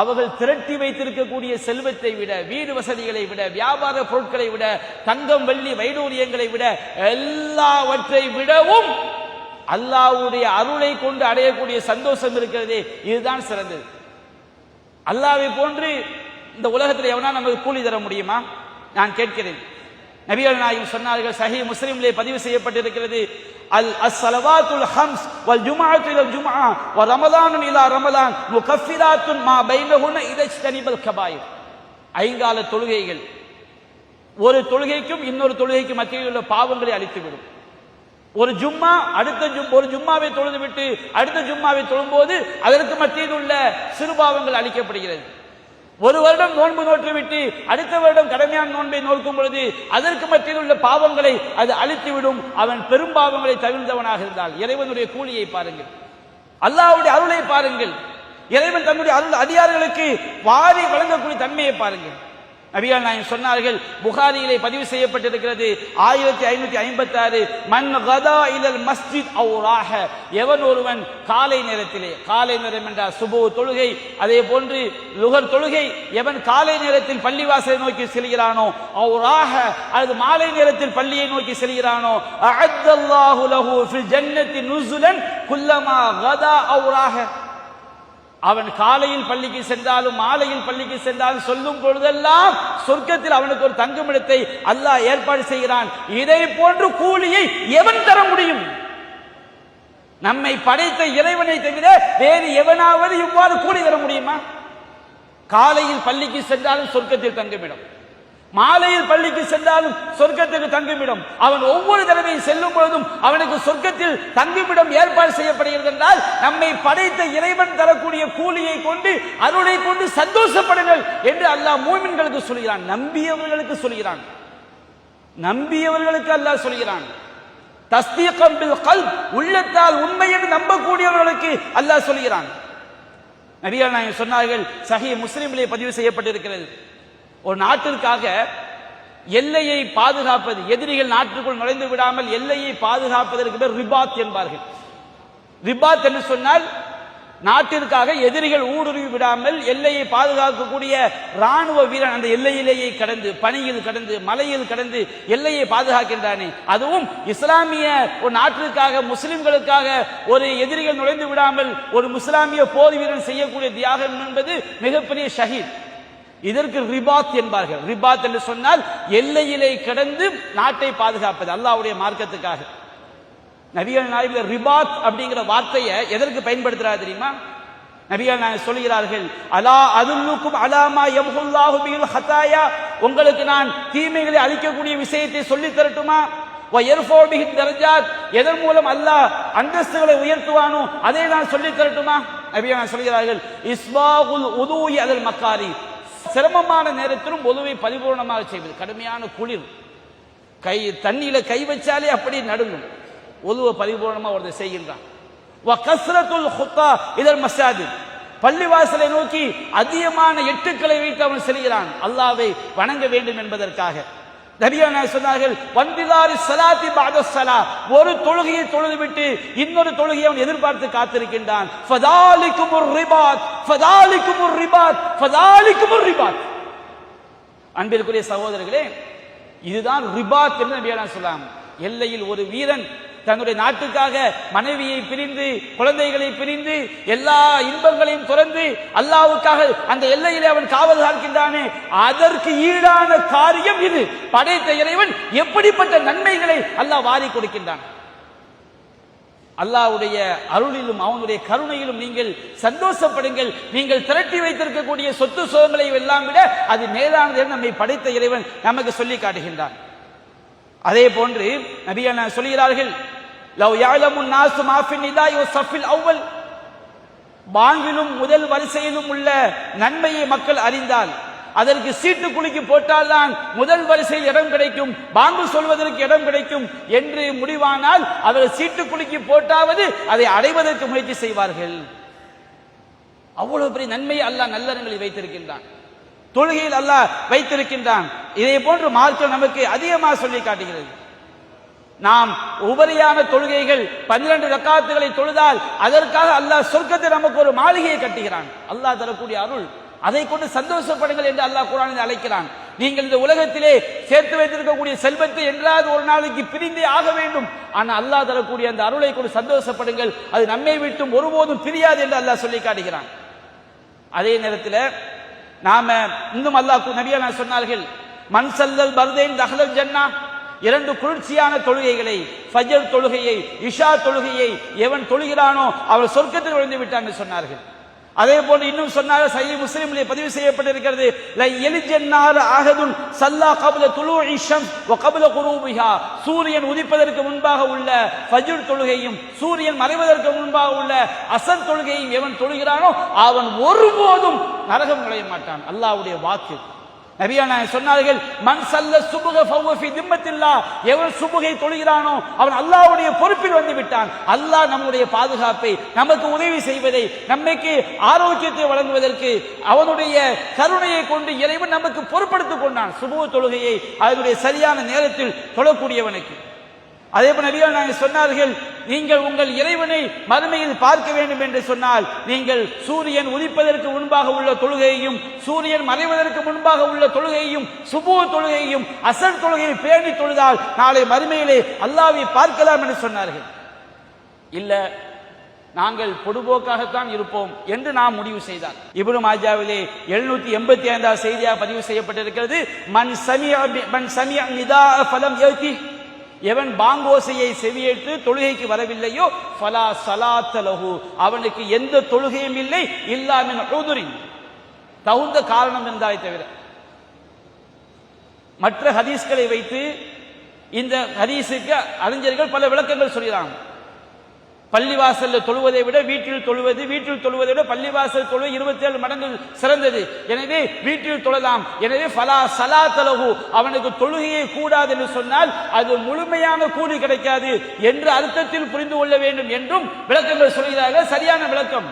அவர்கள் திரட்டி வைத்திருக்கக்கூடிய செல்வத்தை விட, வீடு வசதிகளை விட, வியாபார பொருட்களை விட, தங்கம் வெள்ளி வைடூரியங்களை விட, எல்லாவற்றை விடவும் அல்லாஹ்வுடைய அருளை கொண்டு அடையக்கூடிய சந்தோஷம் இருக்கிறதே, இதுதான் சிறந்தது. அல்லாஹ்வை போன்று இந்த உலகத்தில் எவனா நமக்கு கூலி தர முடியுமா? நான் கேட்கிறேன். நபிகள் நாயகம் சொன்னார்கள், சஹீஹ் முஸ்லிமிலே பதிவு செய்யப்பட்டிருக்கிறது, அஸ்ஸலவாத்துல் ஹம்ஸ் வல் ஜும்ஆத்து இலல் ஜும்ஆ வ ரமலானுன் இலா ரமலான் முகஃபிராத்துன் மா பைனஹுன்ன இதஜ்தனிபல் கபாயிர். 5 கால தொழுகைகள் ஒரு தொழுகைக்கும் இன்னொரு தொழுகைக்கும் மத்தியில் உள்ள பாவங்களை அழித்துவிடும். ஒரு ஜும்மா ஒரு ஜும்மாவை தொழுது விட்டு அடுத்த ஜும்மாவை தொழும்போது அதற்கு மத்தியில் உள்ள சிறுபாவங்கள் அளிக்கப்படுகிறது. ஒரு வருடம் நோன்பு நோற்று விட்டு அடுத்த வருடம் கடமையான நோன்பை நோக்கும் பொழுது அதற்கு மத்தியில் உள்ள பாவங்களை அது அழித்துவிடும். அவன் பெரும் பாவங்களை தவிர்த்தவனாக இருந்தால். இறைவனுடைய கூலியை பாருங்கள், அல்லாஹ்வுடைய அருளை பாருங்கள், இறைவன் தன்னுடைய அருள் அதிகாரிகளுக்கு வாரி வழங்கக்கூடிய தன்மையை பாருங்கள். நபிகள் நாயகம் சொன்னார்கள், புகாரியிலே பதிவு செய்யப்பட்டிருக்கிறது 1556, மன் கதா இலல் மஸ்ஜித் அவு ராஹ, எவன் ஒருவன் காலை நேரத்திலே, காலை நேரம் என்றால் சுபு தொழுகை, அதே போன்று லுகர் தொழுகை, எவன் காலை நேரத்தில் பள்ளிவாசலை நோக்கி செல்கிறானோ, அவு ராஹ அல்லது மாலை நேரத்தில் பள்ளியை நோக்கி செல்கிறானோ, அஅத்தல்லாஹு லஹு ஃபில் ஜன்னத்தி நுஸுலன் குல்லமா கதா அவு ராஹ, அவன் காலையில் பள்ளிக்கு சென்றாலும் மாலையில் பள்ளிக்கு சென்றாலும் சொல்லும் பொழுதெல்லாம் சொர்க்கத்தில் அவனுக்கு ஒரு தங்குமிடத்தை அல்லாஹ் ஏற்பாடு செய்கிறான். இதை போன்று கூலியை எவன் தர முடியும்? நம்மை படைத்த இறைவனை தவிர வேறு எவனாவது இவ்வாறு கூலி தர முடியுமா? காலையில் பள்ளிக்கு சென்றாலும் சொர்க்கத்தில் தங்குமிடம், மாலையில் பள்ளிக்கு சென்றாலும் சொர்க்கத்துக்கு தங்குமிடம். அவன் ஒவ்வொரு தடவையும் செல்லும் பொழுதும் அவனுக்கு சொர்க்கத்தில் தங்குமிடம் ஏற்பாடு செய்யப்படுகிறது என்றால், நம்மை படைத்த இறைவன் தரக்கூடிய கூலியை கொண்டு, அருளை கொண்டு சந்தோஷப்படுங்கள் என்று அல்லாஹ் மூமின்களுக்கு சொல்கிறான், நம்பியவர்களுக்கு சொல்கிறான். நம்பியவர்களுக்கு அல்லாஹ் சொல்கிறான். தஸ்தீகம் பில் கல்ப், உள்ளத்தால் உண்மை என்று நம்பக்கூடியவர்களுக்கு அல்லாஹ் சொல்கிறான். நபிகள் நாயகம் சொன்னார்கள், சஹீஹ் முஸ்லிமிலே பதிவு செய்யப்பட்டிருக்கிறது, ஒரு நாட்டிற்காக எல்லையை பாதுகாப்பது, எதிரிகள் நாட்டுக்குள் நுழைந்து விடாமல் எல்லையை பாதுகாப்பதற்கு பேர் ரிபாத் என்பார்கள். ரிபாத் என்று சொன்னால் நாட்டிற்காக எதிரிகள் ஊடுருவி விடாமல் எல்லையை பாதுகாக்கக்கூடிய ராணுவ வீரன் அந்த எல்லையிலேயே கடந்து, பனியில் கடந்து, மலையில் கடந்து எல்லையை பாதுகாக்கின்றானே, அதுவும் இஸ்லாமிய ஒரு நாட்டிற்காக, முஸ்லிம்களுக்காக ஒரு எதிரிகள் நுழைந்து விடாமல் ஒரு முஸ்லாமிய போர் வீரன் செய்யக்கூடிய தியாகம் என்பது மிகப்பெரிய ஷஹீத். இதற்கு ரிபாத் என்பார்கள். ரிபாத் என்று சொன்னால் எல்லையிலே கடந்து நாட்டை பாதுகாப்பது அல்லாஹ்வுடைய மார்க்கத்துக்காக. நபிகள் நாயகம் ரிபாத் அப்படிங்கிற வார்த்தையை எதற்கு பயன்படுத்துறாரு தெரியுமா? நபிகள் நாயகம் சொல்கிறார்கள், அலா அதுல்லுக்கும் அலாமா யம்ஹுல்லாஹு பில் ஹதாயா, உங்களுக்கு நான் தீமைகளை அழிக்கக்கூடிய விஷயத்தை சொல்லி தரட்டுமா? வ யர்ஃபு பிஹி தரஜாத், எதன் மூலம் அல்லாஹ் அந்தஸ்துகளை உயர்த்துவானோ அதை நான் சொல்லி தரட்டுமா? நபிகள் நாயகம் சொல்கிறார்கள், இஸ்பாகுல் உதூஇ அலல் மக்காரி, சிரமமான நேரத்திலும் ஒதுவை பரிபூர்ணமாக செய்வது. கடுமையான குளிர், கை தண்ணியில கை வச்சாலே அப்படி நடுங்கும், ஒதுவை பரிபூர்ணமாக ஒருத்தர் செய்கின்றான். பள்ளிவாசலை நோக்கி அதிகமான எட்டுக்களை வைத்து அவன் செல்கிறான், அல்லாஹ்வை வணங்க வேண்டும் என்பதற்காக. நபிகள் நாயகம் சொன்னார்கள், வந்திலாரி ஸலாத்தி பஅத ஸலா, ஒரு தொழுகையை தொழுதுவிட்டு இன்னொரு தொழுகையை அவன் எதிர்பார்த்து காத்திருக்கின்றான். ஃபதாலிகுமுர் ரிபாத், ஃபதாலிகுமுர் ரிபாத், ஃபதாலிகுமுர் ரிபாத். அன்பிற்குரிய சகோதரர்களே, இதுதான் ரிபாத் என்று நபிகள் நாயகம் சொன்னாங்க. எல்லையில் ஒரு வீரன் தன்னுடைய நாட்டுக்காக மனைவியை பிரிந்து, குழந்தைகளை பிரிந்து, எல்லா இன்பங்களையும் துறந்து அல்லாஹ்வுக்காக அந்த எல்லையிலே அவன் காவல் காக்கின்றானே, அதற்கு ஈடான காரியம் இது. படைத்த இறைவன் எப்படிப்பட்ட நன்மைகளை அல்லாஹ் வாரி கொடுக்கின்றான். அல்லாஹ்வுடைய அருளிலும் அவனுடைய கருணையிலும் நீங்கள் சந்தோஷப்படுங்கள். நீங்கள் திரட்டி வைத்திருக்கக்கூடிய சொத்து சுகங்களை எல்லாம் விட அது மேலானது என்று நம்மை படைத்த இறைவன் நமக்கு சொல்லி காட்டுகின்றான். அதே போன்று நபிகள் சொல்கிறார்கள், லவ் யஅலமுன் நாஸு மா ஃபின் நிதாஇ வ ஸஃபில் அவ்வல், பாங்கிலும் முதல் வரிசையிலும் உள்ள நன்மையை மக்கள் அறிந்தால், அதற்கு சீட்டு குலுக்கி போட்டால்தான் முதல் வரிசையில் இடம் கிடைக்கும், பாங்கு சொல்வதற்கு இடம் கிடைக்கும் என்று முடிவானால் அவர்கள் சீட்டு குலுக்கி போட்டாவது அதை அடைவதற்கு முயற்சி செய்வார்கள். அவ்வளவு பெரிய நன்மையை அல்லாஹ் நல்லறங்களில் வைத்திருக்கின்றான், தொழுகையில் அல்லாஹ் வைத்திருக்கின்றான். இதை போன்று மார்க்கம் நமக்கு அதிகமாக சொல்லி காட்டுகிறது. நாம் உபரியான தொழுகைகள் 12 ரக்காத்துகளை தொழுதால் அதற்காக அல்லாஹ் சொர்க்கத்தில் நமக்கு ஒரு மாளிகையை கட்டுகிறான். அல்லாஹ் தரக்கூடிய அருள், அதை கொண்டு சந்தோஷப்படுங்கள் என்று அல்லாஹ் குர்ஆனில் அழைக்கிறான். நீங்கள் இந்த உலகத்திலே சேர்த்து வைத்திருக்கக்கூடிய செல்வத்தை என்றாவது ஒரு நாளைக்கு பிரிந்தே ஆக வேண்டும், ஆனால் அல்லாஹ் தரக்கூடிய அந்த அருளை கொண்டு சந்தோஷப்படுங்கள், அது நம்மை விட்டும் ஒருபோதும் பிரியாது என்று அல்லாஹ் சொல்லி காட்டுகிறான். அதே நேரத்தில் நாம இன்னும் அல்லாஹ் நபிகள் சொன்னார்கள், மன் ஸல்லல் பர்தைன் தஹலல் ஜன்னா, 2 குளிர்ச்சியான தொழுகைகளை, ஃபஜ்ர் தொழுகையை, இஷா தொழுகையை எவன் தொழுகிறானோ அவன் சொர்க்கத்தில் நுழைந்து விட்டான் என்று சொன்னார்கள். அதே போன்று இன்னும் சொன்னார்கள், சஹீஹ் முஸ்லிமிலே பதிவு செய்யப்பட்டிருக்கிறது, ல யலிஜன்னார் அஹதுன் ஸல்லா கப்ல துலூஇ ஷம்ஸ் வ கப்ல குரூபிஹா, சூரியன் உதிப்பதற்கு முன்பாக உள்ள ஃபஜ்ர் தொழுகையும் சூரியன் மறைவதற்கு முன்பாக உள்ள அஸர் தொழுகையும் எவன் தொழுகிறானோ அவன் ஒருபோதும் நரகம் நுழைய மாட்டான். அல்லாஹ்வுடைய வாக்கு. நபியான சொன்னார்கள், மன் சல்ல சுபுக ஃபஹுவ ஃபீ திம்மத்தில்லாஹ், எவன் சுபுகை தொழுகிறானோ அவன் அல்லாஹ்வுடைய பொறுப்பில் வந்து விட்டான். அல்லாஹ் நம்முடைய பாதுகாப்பை, நமக்கு உதவி செய்வதை, நமக்கு ஆரோக்கியத்தை வழங்குவதற்கு அவனுடைய கருணையை கொண்டு இறைவன் நமக்கு பொறுப்படுத்திக் கொண்டான். சுபுக தொழுகையை அதனுடைய சரியான நேரத்தில் தொழக்கூடியவனுக்கு. அதே போல நபிகள் சொன்னார்கள், நீங்கள் உங்கள் இறைவனை மறுமையில் பார்க்க வேண்டும் என்று சொன்னால் நீங்கள் சூரியன் உதிப்பதற்கு முன்பாக உள்ள தொழுகையையும் சூரியன் மறைவதற்கு முன்பாக உள்ள தொழுகையையும் சுபுஹ் தொழுகையையும் அசர் தொழுகையை பேணி தொழுதால் நாளை மறுமையிலே அல்லாஹ்வை பார்க்கலாம் என்று சொன்னார்கள். இல்ல, நாங்கள் பொதுபோக்காகத்தான் இருப்போம் என்று நாம் முடிவு செய்தார். இப்னு மாஜாவிலே 785 செய்தியாக பதிவு செய்யப்பட்டிருக்கிறது. மன் சமிஅ நிதா ஃபலம் யதி, எவன் பாங்கோசையை செவியேற்று தொழுகைக்கு வரவில்லையோ ஃபலா ஸலாத்த லஹு, அவனுக்கு எந்த தொழுகையும் இல்லை, இல்லா மின் உதுரின், தகுந்த காரணம் இருந்தாலே தவிர. மற்ற ஹதீஸ்களை வைத்து இந்த ஹதீஸுக்கு அறிஞர்கள் பல விளக்கங்கள் சொல்கிறாங்க. பள்ளிவாசல்ல தொழுவதை விட வீட்டில் தொழுவது, வீட்டில் தொழுவதை விட பள்ளிவாசல் தொழுவது 27 மடங்கு சிறந்தது. எனவே வீட்டில் தொழலாம். எனவே ஃபலா ஸலாத்த லஹு, அவனுக்கு தொழுகையே கூடாது என்று சொன்னால் அது முழுமையான கூலி கிடைக்காது என்ற அர்த்தத்தில் புரிந்து கொள்ள வேண்டும் என்றும் விளக்கங்கள் சொல்கிறார்கள். சரியான விளக்கம்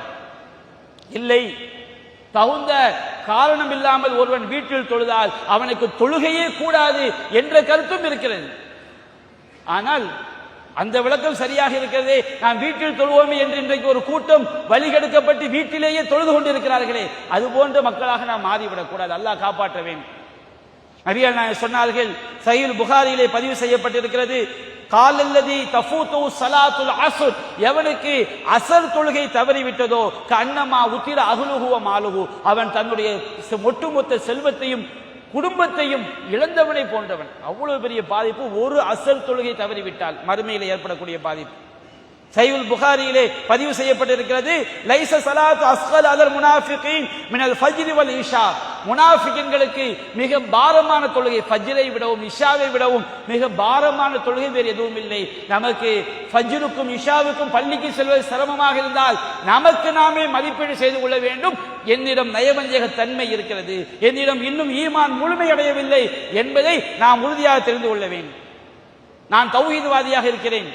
இல்லை. தகுந்த காரணம் இல்லாமல் ஒருவன் வீட்டில் தொழுதால் அவனுக்கு தொழுகையே கூடாது என்ற கருத்தும் இருக்கிறது. ஆனால் அந்த விளக்கம் சரியாக இருக்கிறதே. நாம் வீட்டில் தொழுவோமே என்று இன்றைக்கு ஒரு கூட்டம் வழிகெடுக்கப்பட்டு வீட்டிலேயே தொழுது கொண்டிருக்கிறார்களே, அது போன்ற மக்களாக நாம் மாறிவிடக் கூடாது. அல்லாஹ் காப்பாற்ற வேண்டும். நபிகள் நாயகம் சொன்னார்கள், சஹீஹ் புகாரியிலே பதிவு செய்யப்பட்டிருக்கிறது, காலல்லதி தஃபூது ஸலாத்துல் அஸ்ர், எவனுக்கு அஸர் தொழுகை தவறிவிட்டதோ கஅன்னமா உத்திர அஹ்லுஹு வ மாலுஹு, அவன் தன்னுடைய ஒட்டுமொத்த செல்வத்தையும் குடும்பத்தையும் இழந்தவனை போன்றவன். அவ்வளவு பெரிய பாதிப்பு ஒரு அசல் தொழுகை தவறிவிட்டால் மறுமையில் ஏற்படக்கூடிய பாதிப்பு. சஹீஹ் புகாரியிலே பதிவு செய்யப்பட்டிருக்கிறது, லைஸ ஸலாத்து அஸ்கல் அலல் முனாஃபிகீன் மினல் ஃபஜ்ர் வல் இஷா, முனாஃபிகீன்களுக்கு மிக பாரமான தொழுகை ஃபஜ்ரை விடவும் இஷாவை விடவும் மிக பாரமான தொழுகை வேறு எதுவும் இல்லை. நமக்கு ஃபஜ்ருக்கும் இஷாவுக்கும் பள்ளிக்கு செல்வது சிரமமாக இருந்தால் நமக்கு நாமே மதிப்பீடு செய்து கொள்ள வேண்டும். என்னிடம் நயவஞ்சக தன்மை இருக்கிறது, என்னிடம் இன்னும் ஈமான் முழுமையடையவில்லை என்பதை நாம் உறுதியாக தெரிந்து கொள்ள வேண்டும். நான் தௌஹீத்வாதியாக இருக்கிறேன்,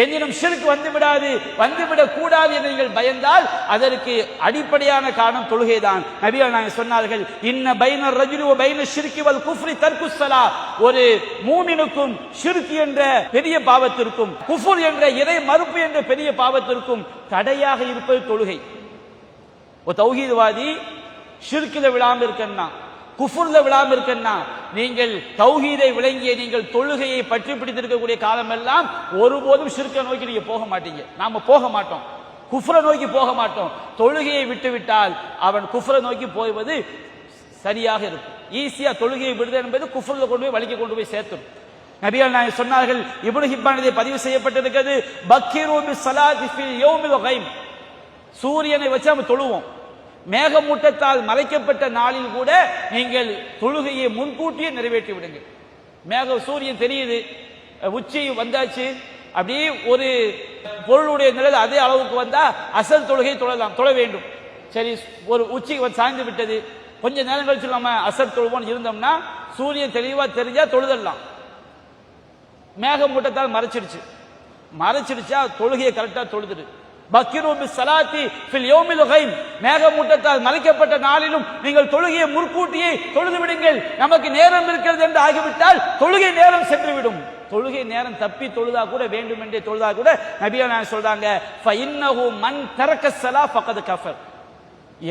என்னிடம் ஷிர்க் வந்துவிடக் கூடாது என்று நீங்கள் பயந்தால் அதற்கு அடிப்படையான காரணம் தொழுகைதான். நபிகள் நாயகம் சொன்னார்கள், இன்ன பைனர் ரஜுலி வ பைன ஷிர்கி வல் குஃப்ரி தர்குஸ் ஸலா, ஒரு மூமினுக்கும் ஷிர்க் என்ற பெரிய பாவத்திற்கும் குஃப்ர் என்ற இறை மறுப்பு என்ற பெரிய பாவத்திற்கும் தடையாக இருப்பது தொழுகை. ஒரு தௌஹீத்வாதி ஷிர்கில விழாம இருக்கன்னா, குஃபுர்ல விழாம இருக்கன்னா, நீங்கள் தௌஹீதை விளங்கிய நீங்கள் தொழுகையை பற்றி பிடித்திருக்கக்கூடிய காலமெல்லாம் ஒருபோதும் ஷிர்கை நோக்கி நீங்க போக மாட்டீங்க. நாம போக மாட்டோம், குஃப்ரை நோக்கி போக மாட்டோம். தொழுகையை விட்டுவிட்டால் அவன் குஃப்ரை நோக்கி போவது சரியாக இருக்கும். ஈஸியா தொழுகையை விடுதல் என்பது குஃப்ர்ல கொண்டு போய் வலிக்க கொண்டு போய் சேர்த்துடும். நபிகள் நாயகம் சொன்னார்கள், இப்னு ஹிப்பான் இதை பதிவு செய்யப்பட்டிருக்கிறது, பக்கிரு பிஸ்ஸலாத்தி ஃபில் யௌமில் கைம், சூரியனை வச்சு நம்ம தொழுவோம். மேகமூட்டத்தால் மறைக்கப்பட்ட நாளில் கூட நீங்கள் தொழுகையை முன்கூட்டியே நிறைவேற்றி விடுங்கள். சூரியன் தெரியுது, உச்சி வந்தாச்சு, அப்படியே ஒரு பொருளுடைய நிழல் அதே அளவுக்கு வந்தா அசல் தொழுகை தொழ வேண்டும். சரி, ஒரு உச்சி சாய்ந்து விட்டது, கொஞ்ச நேரம் கழிச்சு நம்ம அசல் தொழுவோம் இருந்தோம்னா சூரியன் தெளிவா தெரிஞ்சா தொழுதலாம். மேகமூட்டத்தால் மறைச்சிடுச்சா தொழுகையை கரெக்டா தொழுதுடு. பக்கிரு பிஸ்ஸலாத்தி ஃபில் யௌமில் கைம், மேகமூட்டத்தால் மறைக்கப்பட்ட நாளிலும் நீங்கள் தொழுகையை முன்கூட்டியே தொழுது விடுங்கள். நமக்கு நேரம் இருக்கிறது என்று ஆகிவிட்டால் தொழுகை நேரம் சென்றுவிடும். தொழுகை நேரம் தப்பி தொழுதா கூட வேண்டும் என்றே தொழுதா கூட நபிகள் நாயகம் சொல்றாங்க, ஃபஇன்னஹு மன் தரக்க ஸலா ஃபகத் கஃபர்,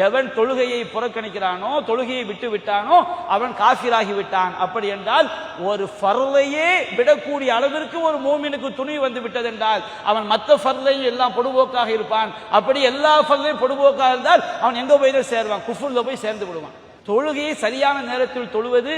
எவன் தொழுகையை புறக்கணிக்கிறானோ தொழுகையை விட்டு விட்டானோ அவன் காஃபிராகி விட்டான். அப்படி என்றால் ஒரு ஃபர்லையே விடக்கூடிய அளவிற்கு ஒரு மூமினுக்கு துணி வந்து விட்டது என்றால் அவன் மற்ற ஃபர்லையும் எல்லாம் பொடுபோக்காக இருப்பான். அப்படி எல்லா ஃபர்லையும் பொடுபோக்காக இருந்தால் அவன் எங்க போய் சேர்வான், குஃப்ர்ல போய் சேர்ந்து விடுவான். தொழுகையை சரியான நேரத்தில் தொழுவது,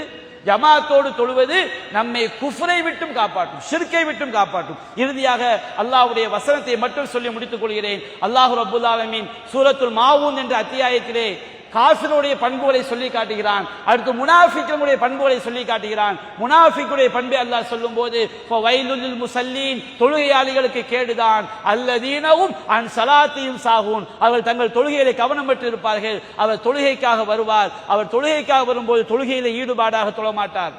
ஜமாத்தோடு தொழுவது நம்மை குஃப்ரை விட்டும் காப்பாற்றும், ஷிர்கை விட்டும் காப்பாற்றும். இறுதியாக அல்லாஹ்வுடைய வசனத்தை மட்டும் சொல்லி முடித்துக் கொள்கிறேன். அல்லாஹ் ரப்பல் ஆலமீன் சூரத்துல் மாவூன் என்ற அத்தியாயத்திலே காஃபிருடைய பண்புகளை சொல்லி காட்டுகிறான். அடுத்து முனாஃபிக்குடைய பண்புகளை சொல்லி காட்டுகிறான். முனாஃபிக்குடைய பண்பை அல்லாஹ் சொல்லும்போது ஃபவைலுல் லில் முஸல்லீன், தொழுகையாளிகளுக்கு கேடுதான், அல்லதீனஹும் அன் ஸலாத்திஹிம் சாஹூன், அவர்கள் தங்கள் தொழுகையிலே கவனம் பெற்று இருப்பார்கள். அவர் தொழுகைக்காக வருவார், அவர் தொழுகைக்காக வரும்போது தொழுகையிலே ஈடுபாடாக தொழ மாட்டார்.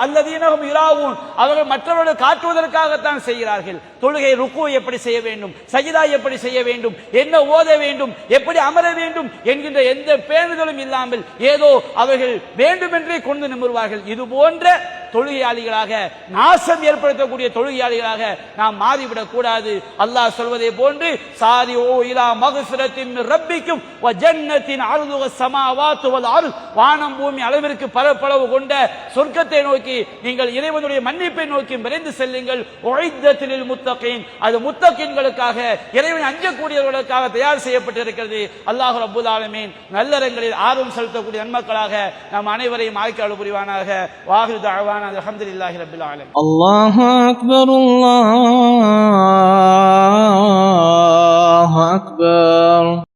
அல்லதீனஹும் யுராவூன், அவர்கள் மற்றவர்கள் காட்டுவதற்காகத்தான் செய்கிறார்கள். தொழுகை ருக்கு எப்படி செய்ய வேண்டும், சஜிதா எப்படி செய்ய வேண்டும், என்ன ஓத வேண்டும், எப்படி அமர வேண்டும் என்கின்ற எந்த பேணுதலும் இல்லாமல் ஏதோ அவர்கள் வேண்டுமென்றே கொண்டு நிமிர்வார்கள். இது போன்ற தொழுகையாளிகளாக, நாசம் ஏற்படுத்தக்கூடிய தொழுகையாளிகளாக நாம் மாறிவிடக் கூடாது. அல்லாஹ் சொல்வதை போன்று சாரி ஓ இலா மக்ஃபிரத்தின் ரப்பிக்கும் வ ஜன்னத்தின் அர்துஹ ஸமாவாத்து வல் அர்த், வானம் பூமி அளவிற்கு பரப்பளவு கொண்ட சொர்க்கத்தை நோக்கி நீங்கள் இறைவனுடைய மன்னிப்பை நோக்கி விரைந்து செல்லுங்கள். உஇத்தத்தில் முத்தகீன், அது முத்தகீன்களுக்காக, இறைவனை அஞ்சக்கூடியவர்களுக்காக தயார் செய்யப்பட்டிருக்கிறது. அல்லாஹ் ரப்பல் ஆலமீன் நல்லறங்களில் ஆர்வம் செலுத்தக்கூடிய நன்மக்களாக நாம் அனைவரையும் ஆக்கியருள் புரிவானாக. வாஹிரு தஅவானா அல்ஹம்துலில்லாஹி ரப்பில் ஆலமீன். அல்லாஹு அக்பர், அல்லாஹு அக்பர்.